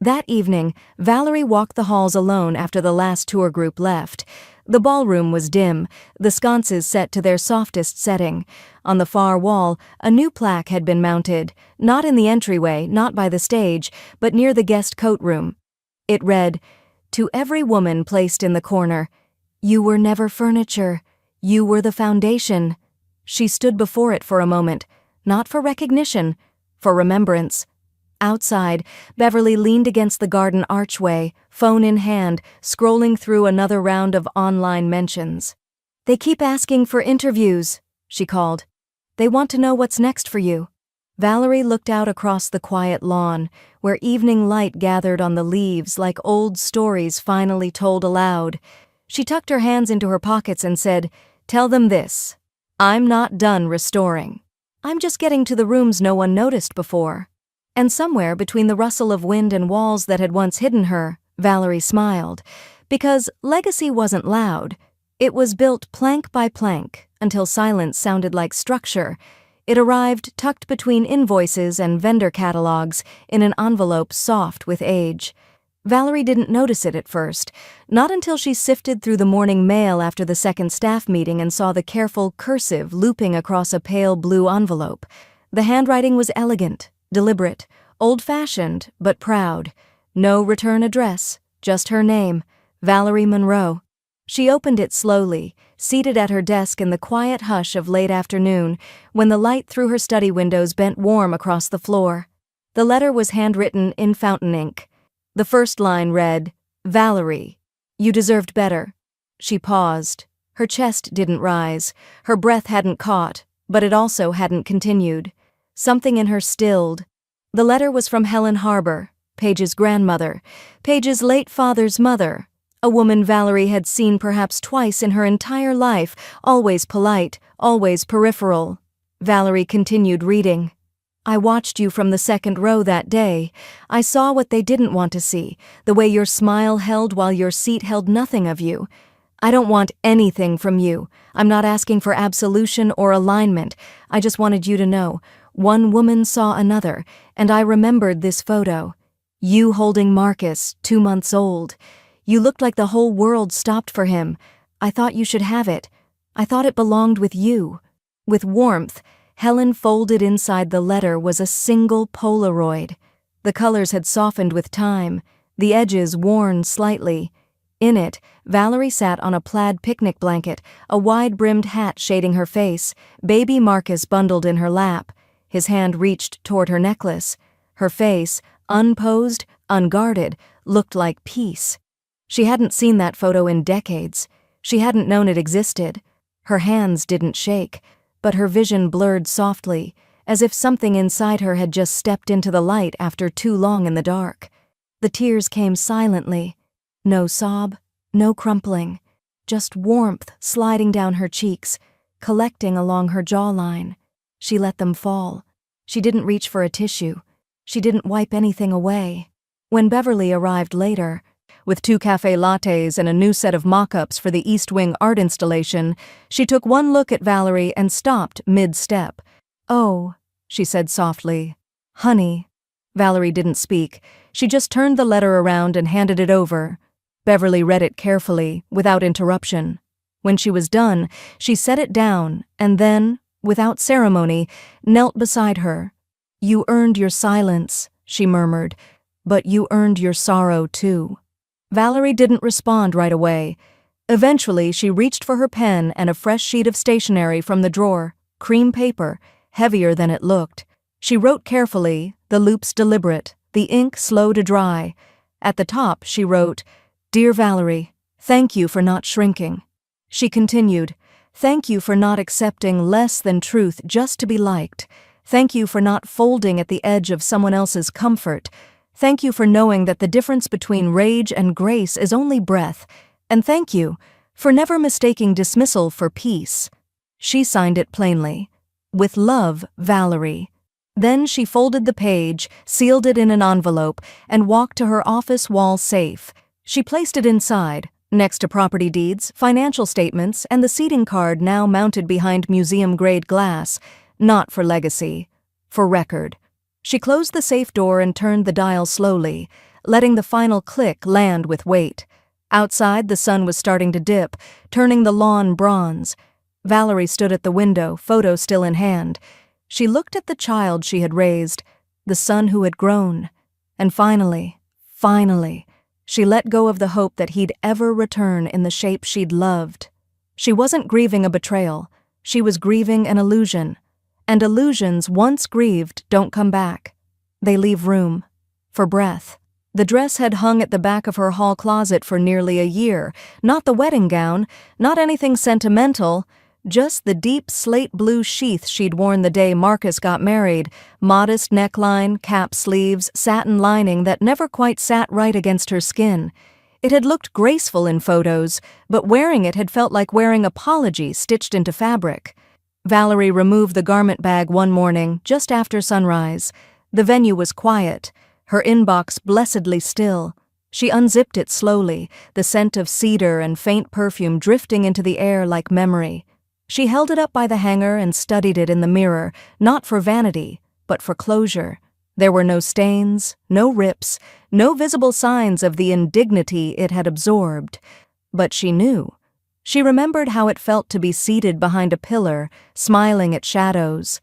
That evening, Valerie walked the halls alone after the last tour group left. The ballroom was dim, the sconces set to their softest setting. On the far wall, a new plaque had been mounted, not in the entryway, not by the stage, but near the guest coat room. It read, "To every woman placed in the corner, you were never furniture, you were the foundation." She stood before it for a moment, not for recognition, for remembrance. Outside, Beverly leaned against the garden archway, phone in hand, scrolling through another round of online mentions. "They keep asking for interviews," she called. "They want to know what's next for you." Valerie looked out across the quiet lawn, where evening light gathered on the leaves like old stories finally told aloud. She tucked her hands into her pockets and said, "Tell them this. I'm not done restoring. I'm just getting to the rooms no one noticed before." And somewhere between the rustle of wind and walls that had once hidden her, Valerie smiled. Because legacy wasn't loud. It was built plank by plank until silence sounded like structure. It arrived tucked between invoices and vendor catalogs in an envelope soft with age. Valerie didn't notice it at first, not until she sifted through the morning mail after the second staff meeting and saw the careful cursive looping across a pale blue envelope. The handwriting was elegant, deliberate, old-fashioned, but proud. No return address, just her name, Valerie Monroe. She opened it slowly, seated at her desk in the quiet hush of late afternoon, when the light through her study windows bent warm across the floor. The letter was handwritten in fountain ink. The first line read, "Valerie, you deserved better." She paused. Her chest didn't rise. Her breath hadn't caught, but it also hadn't continued. Something in her stilled. The letter was from Helen Harbor, Paige's grandmother, Paige's late father's mother, a woman Valerie had seen perhaps twice in her entire life, always polite, always peripheral. Valerie continued reading. "I watched you from the second row that day. I saw what they didn't want to see, the way your smile held while your seat held nothing of you. I don't want anything from you. I'm not asking for absolution or alignment. I just wanted you to know. One woman saw another, and I remembered this photo. You holding Marcus, 2 months old. You looked like the whole world stopped for him. I thought you should have it. I thought it belonged with you." With warmth, Helen folded inside the letter was a single Polaroid. The colors had softened with time, the edges worn slightly. In it, Valerie sat on a plaid picnic blanket, a wide-brimmed hat shading her face, baby Marcus bundled in her lap. His hand reached toward her necklace. Her face, unposed, unguarded, looked like peace. She hadn't seen that photo in decades. She hadn't known it existed. Her hands didn't shake, but her vision blurred softly, as if something inside her had just stepped into the light after too long in the dark. The tears came silently. No sob, no crumpling, just warmth sliding down her cheeks, collecting along her jawline. She let them fall. She didn't reach for a tissue. She didn't wipe anything away. When Beverly arrived later, with 2 cafe lattes and a new set of mock-ups for the East Wing art installation, she took one look at Valerie and stopped mid-step. "Oh," she said softly. "Honey." Valerie didn't speak. She just turned the letter around and handed it over. Beverly read it carefully, without interruption. When she was done, she set it down and then, without ceremony, knelt beside her. "You earned your silence," she murmured, "but you earned your sorrow too." Valerie didn't respond right away. Eventually, she reached for her pen and a fresh sheet of stationery from the drawer, cream paper, heavier than it looked. She wrote carefully, the loops deliberate, the ink slow to dry. At the top, she wrote, "Dear Valerie, thank you for not shrinking." She continued, "Thank you for not accepting less than truth just to be liked. Thank you for not folding at the edge of someone else's comfort. Thank you for knowing that the difference between rage and grace is only breath. And thank you for never mistaking dismissal for peace." She signed it plainly. "With love, Valerie." Then she folded the page, sealed it in an envelope, and walked to her office wall safe. She placed it inside, next to property deeds, financial statements, and the seating card now mounted behind museum-grade glass, not for legacy, for record. She closed the safe door and turned the dial slowly, letting the final click land with weight. Outside, the sun was starting to dip, turning the lawn bronze. Valerie stood at the window, photo still in hand. She looked at the child she had raised, the son who had grown. And finally, she let go of the hope that he'd ever return in the shape she'd loved. She wasn't grieving a betrayal. She was grieving an illusion. And illusions, once grieved, don't come back. They leave room for breath. The dress had hung at the back of her hall closet for nearly a year. Not the wedding gown, not anything sentimental, Just the deep slate blue sheath she'd worn the day Marcus got married, modest neckline, cap sleeves, satin lining that never quite sat right against her skin. It had looked graceful in photos, but wearing it had felt like wearing apology stitched into fabric. Valerie removed the garment bag one morning, just after sunrise. The venue was quiet, her inbox blessedly still. She unzipped it slowly, the scent of cedar and faint perfume drifting into the air like memory. She held it up by the hanger and studied it in the mirror, not for vanity, but for closure. There were no stains, no rips, no visible signs of the indignity it had absorbed. But she knew. She remembered how it felt to be seated behind a pillar, smiling at shadows.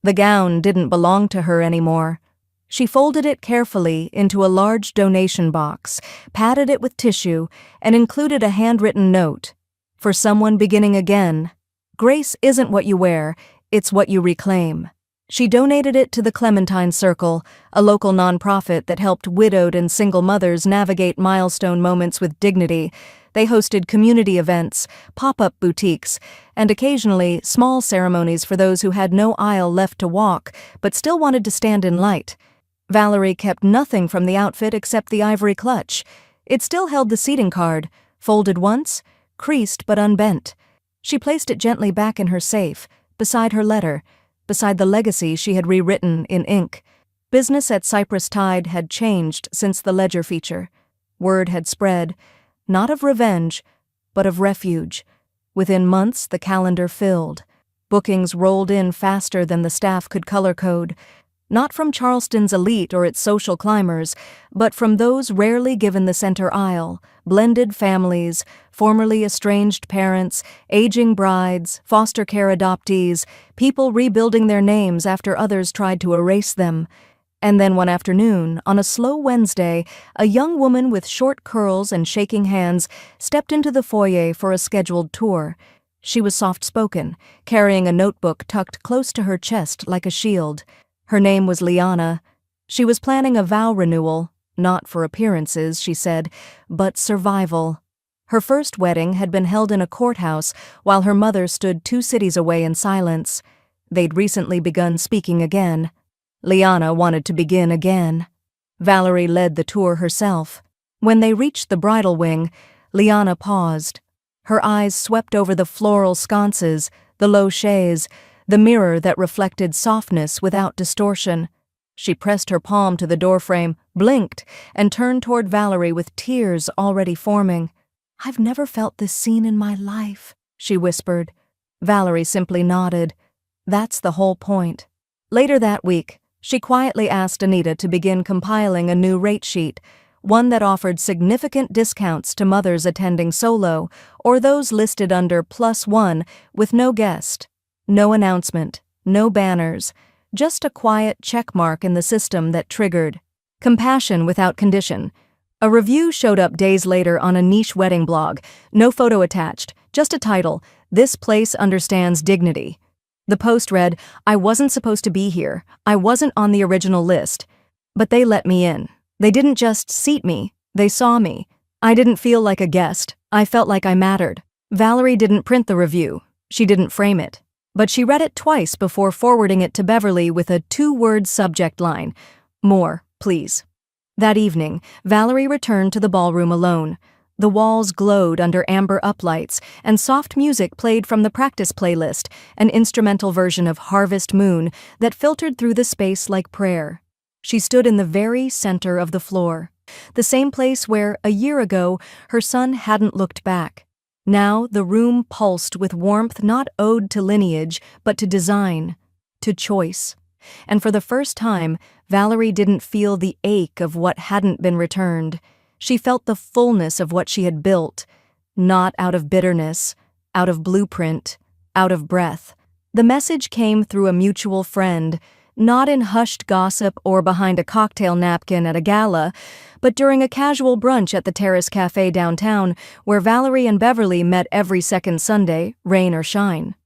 The gown didn't belong to her anymore. She folded it carefully into a large donation box, padded it with tissue, and included a handwritten note. For someone beginning again. Grace isn't what you wear, it's what you reclaim. She donated it to the Clementine Circle, a local nonprofit that helped widowed and single mothers navigate milestone moments with dignity. They hosted community events, pop-up boutiques, and occasionally small ceremonies for those who had no aisle left to walk but still wanted to stand in light. Valerie kept nothing from the outfit except the ivory clutch. It still held the seating card, folded once, creased but unbent. She placed it gently back in her safe, beside her letter, beside the legacy she had rewritten in ink. Business at Cypress Tide had changed since the ledger feature. Word had spread, not of revenge, but of refuge. Within months, the calendar filled. Bookings rolled in faster than the staff could color code. Not from Charleston's elite or its social climbers, but from those rarely given the center aisle, blended families, formerly estranged parents, aging brides, foster care adoptees, people rebuilding their names after others tried to erase them. And then one afternoon, on a slow Wednesday, a young woman with short curls and shaking hands stepped into the foyer for a scheduled tour. She was soft-spoken, carrying a notebook tucked close to her chest like a shield. Her name was Liana. She was planning a vow renewal, not for appearances, she said, but survival. Her first wedding had been held in a courthouse while her mother stood 2 cities away in silence. They'd recently begun speaking again. Liana wanted to begin again. Valerie led the tour herself. When they reached the bridal wing, Liana paused. Her eyes swept over the floral sconces, the low chaise, the mirror that reflected softness without distortion. She pressed her palm to the doorframe, blinked, and turned toward Valerie with tears already forming. "I've never felt this scene in my life," she whispered. Valerie simply nodded. That's the whole point. Later that week, she quietly asked Anita to begin compiling a new rate sheet, one that offered significant discounts to mothers attending solo or those listed under +1 with no guest. No announcement, no banners, just a quiet check mark in the system that triggered. Compassion without condition. A review showed up days later on a niche wedding blog, no photo attached, just a title, "This place understands dignity." The post read, "I wasn't supposed to be here. I wasn't on the original list. But they let me in. They didn't just seat me, they saw me. I didn't feel like a guest. I felt like I mattered." Valerie didn't print the review. She didn't frame it. But she read it twice before forwarding it to Beverly with a 2-word subject line, "More, please." That evening, Valerie returned to the ballroom alone. The walls glowed under amber uplights, and soft music played from the practice playlist, an instrumental version of Harvest Moon that filtered through the space like prayer. She stood in the very center of the floor, the same place where, a year ago, her son hadn't looked back. Now the room pulsed with warmth not owed to lineage, but to design, to choice. And for the first time, Valerie didn't feel the ache of what hadn't been returned. She felt the fullness of what she had built, not out of bitterness, out of blueprint, out of breath. The message came through a mutual friend, not in hushed gossip or behind a cocktail napkin at a gala, but during a casual brunch at the Terrace Cafe downtown, where Valerie and Beverly met every second Sunday, rain or shine.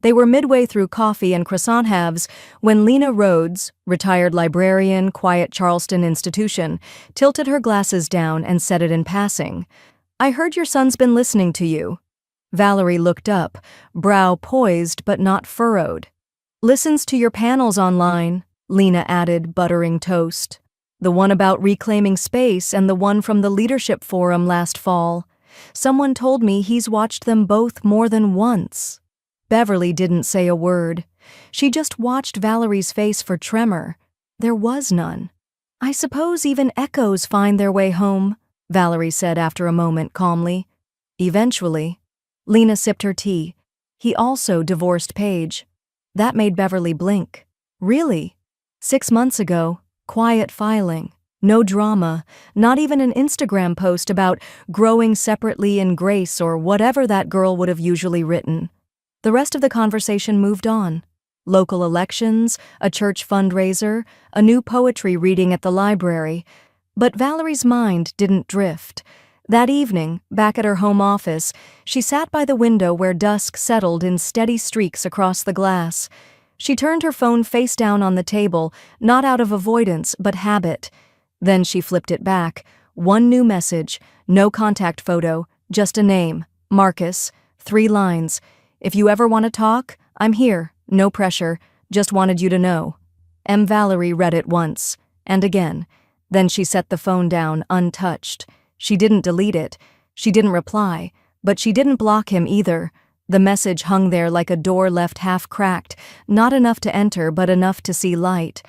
They were midway through coffee and croissant halves when Lena Rhodes, retired librarian, quiet Charleston institution, tilted her glasses down and said it in passing. "I heard your son's been listening to you." Valerie looked up, brow poised but not furrowed. "Listens to your panels online," Lena added, buttering toast. "The one about reclaiming space and the one from the Leadership Forum last fall. Someone told me he's watched them both more than once." Beverly didn't say a word. She just watched Valerie's face for tremor. There was none. "I suppose even echoes find their way home," Valerie said after a moment calmly. "Eventually." Lena sipped her tea. "He also divorced Paige." That made Beverly blink. "Really?" 6 months ago, quiet filing. No drama, not even an Instagram post about growing separately in grace or whatever that girl would have usually written. The rest of the conversation moved on. Local elections, a church fundraiser, a new poetry reading at the library. But Valerie's mind didn't drift. That evening, back at her home office, she sat by the window where dusk settled in steady streaks across the glass. She turned her phone face down on the table, not out of avoidance, but habit. Then she flipped it back. One new message, no contact photo, just a name, Marcus, 3 lines. "If you ever want to talk, I'm here, no pressure, just wanted you to know." Valerie read it once, and again. Then she set the phone down untouched. She didn't delete it. She didn't reply, but she didn't block him either. The message hung there like a door left half cracked, not enough to enter but enough to see light.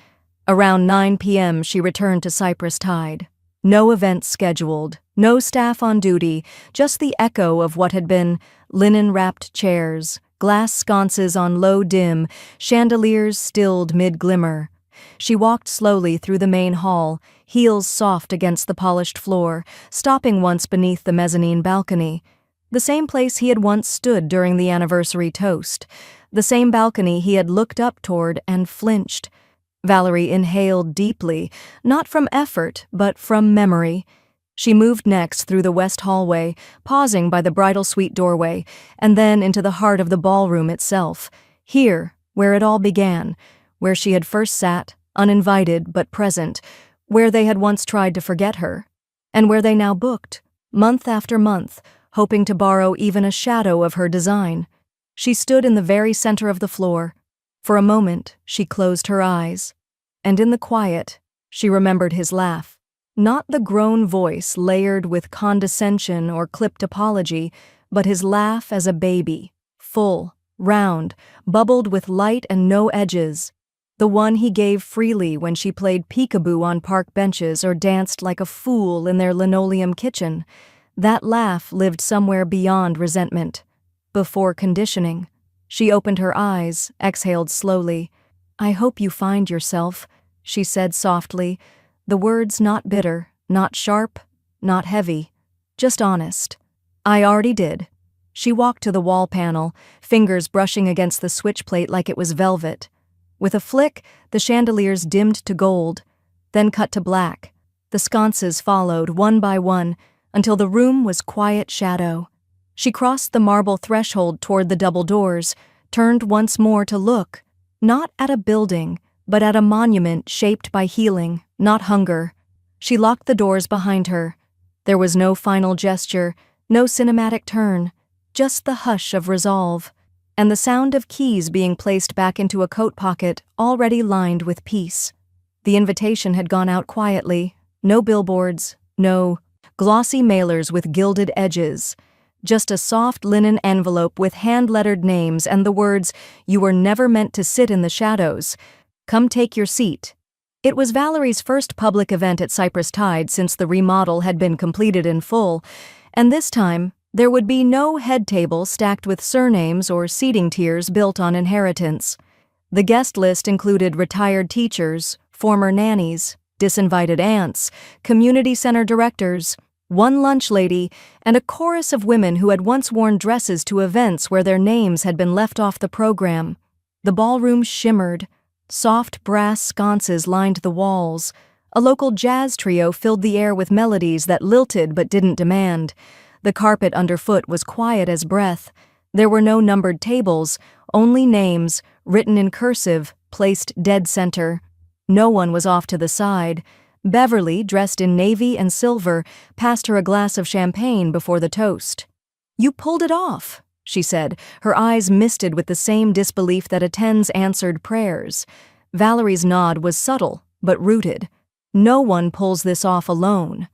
Around 9 p.m. she returned to Cypress Tide. No events scheduled, no staff on duty, just the echo of what had been: linen-wrapped chairs, glass sconces on low dim, chandeliers stilled mid-glimmer. She walked slowly through the main hall, heels soft against the polished floor, stopping once beneath the mezzanine balcony. The same place he had once stood during the anniversary toast. The same balcony he had looked up toward and flinched. Valerie inhaled deeply, not from effort, but from memory. She moved next through the west hallway, pausing by the bridal suite doorway, and then into the heart of the ballroom itself. Here, where it all began, where she had first sat, uninvited but present, where they had once tried to forget her, and where they now booked, month after month, hoping to borrow even a shadow of her design. She stood in the very center of the floor. For a moment, she closed her eyes. And in the quiet, she remembered his laugh. Not the grown voice layered with condescension or clipped apology, but his laugh as a baby, full, round, bubbled with light and no edges. The one he gave freely when she played peekaboo on park benches or danced like a fool in their linoleum kitchen. That laugh lived somewhere beyond resentment, before conditioning. She opened her eyes, exhaled slowly. "I hope you find yourself," she said softly, the words not bitter, not sharp, not heavy, just honest. "I already did." She walked to the wall panel, fingers brushing against the switch plate like it was velvet. With a flick, the chandeliers dimmed to gold, then cut to black. The sconces followed, one by one, until the room was quiet shadow. She crossed the marble threshold toward the double doors, turned once more to look, not at a building, but at a monument shaped by healing, not hunger. She locked the doors behind her. There was no final gesture, no cinematic turn, just the hush of resolve, and the sound of keys being placed back into a coat pocket already lined with peace. The invitation had gone out quietly, no billboards, no glossy mailers with gilded edges, just a soft linen envelope with hand-lettered names and the words, "You were never meant to sit in the shadows. Come take your seat." It was Valerie's first public event at Cypress Tide since the remodel had been completed in full, and this time, there would be no head table stacked with surnames or seating tiers built on inheritance. The guest list included retired teachers, former nannies, disinvited aunts, community center directors, one lunch lady, and a chorus of women who had once worn dresses to events where their names had been left off the program. The ballroom shimmered. Soft brass sconces lined the walls. A local jazz trio filled the air with melodies that lilted but didn't demand. The carpet underfoot was quiet as breath. There were no numbered tables, only names, written in cursive, placed dead center. No one was off to the side. Beverly, dressed in navy and silver, passed her a glass of champagne before the toast. "You pulled it off," she said, her eyes misted with the same disbelief that attends answered prayers. Valerie's nod was subtle, but rooted. No one pulls this off alone.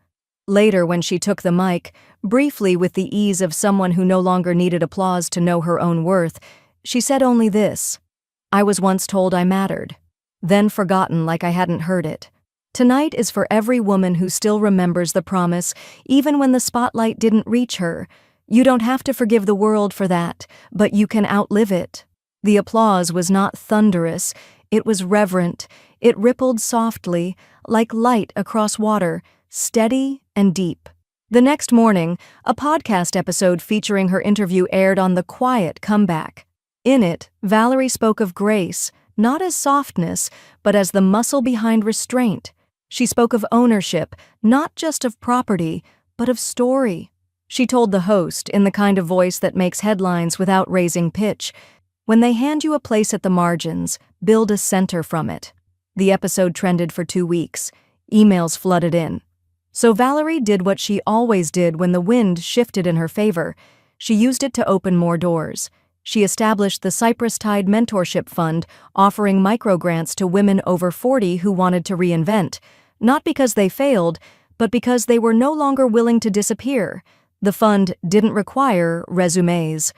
Later, when she took the mic, briefly with the ease of someone who no longer needed applause to know her own worth, she said only this: "I was once told I mattered, then forgotten like I hadn't heard it. Tonight is for every woman who still remembers the promise, even when the spotlight didn't reach her. You don't have to forgive the world for that, but you can outlive it." The applause was not thunderous, it was reverent. It rippled softly, like light across water, steady and deep. The next morning, a podcast episode featuring her interview aired on The Quiet Comeback. In it, Valerie spoke of grace, not as softness, but as the muscle behind restraint. She spoke of ownership, not just of property, but of story. She told the host, in the kind of voice that makes headlines without raising pitch, "When they hand you a place at the margins, build a center from it." The episode trended for 2 weeks. Emails flooded in. So Valerie did what she always did when the wind shifted in her favor. She used it to open more doors. She established the Cypress Tide Mentorship Fund, offering microgrants to women over 40 who wanted to reinvent, not because they failed, but because they were no longer willing to disappear. The fund didn't require resumes.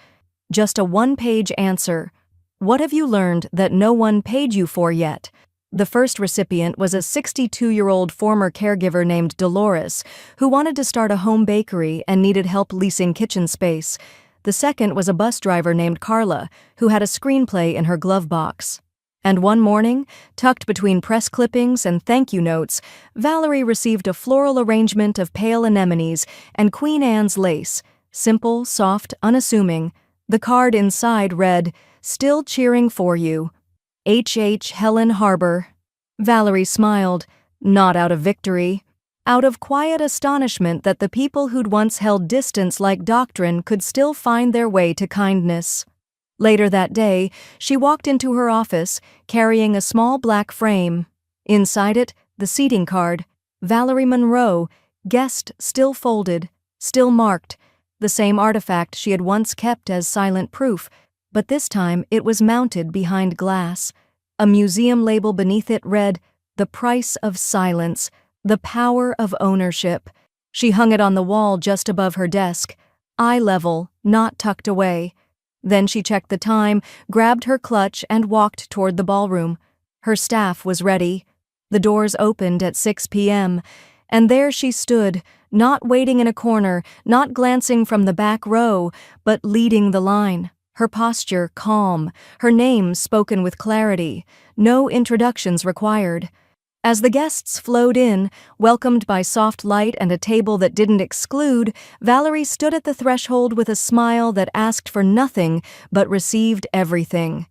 Just a one-page answer. What have you learned that no one paid you for yet? The first recipient was a 62-year-old former caregiver named Dolores, who wanted to start a home bakery and needed help leasing kitchen space. The second was a bus driver named Carla, who had a screenplay in her glove box. And one morning, tucked between press clippings and thank you notes, Valerie received a floral arrangement of pale anemones and Queen Anne's lace, simple, soft, unassuming. The card inside read, "Still cheering for you. H. Helen Harbor." Valerie smiled, not out of victory, out of quiet astonishment that the people who'd once held distance like doctrine could still find their way to kindness. Later that day, she walked into her office, carrying a small black frame. Inside it, the seating card, Valerie Monroe, guest still folded, still marked, the same artifact she had once kept as silent proof, but this time it was mounted behind glass. A museum label beneath it read, "The Price of Silence, the Power of Ownership." She hung it on the wall just above her desk, eye level, not tucked away. Then she checked the time, grabbed her clutch, and walked toward the ballroom. Her staff was ready. The doors opened at 6 p.m., and there she stood, not waiting in a corner, not glancing from the back row, but leading the line. Her posture calm, her name spoken with clarity, no introductions required. As the guests flowed in, welcomed by soft light and a table that didn't exclude, Valerie stood at the threshold with a smile that asked for nothing but received everything.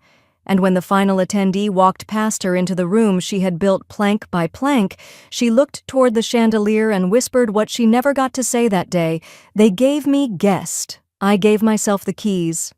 And when the final attendee walked past her into the room she had built plank by plank, she looked toward the chandelier and whispered what she never got to say that day, "They gave me guest. I gave myself the keys."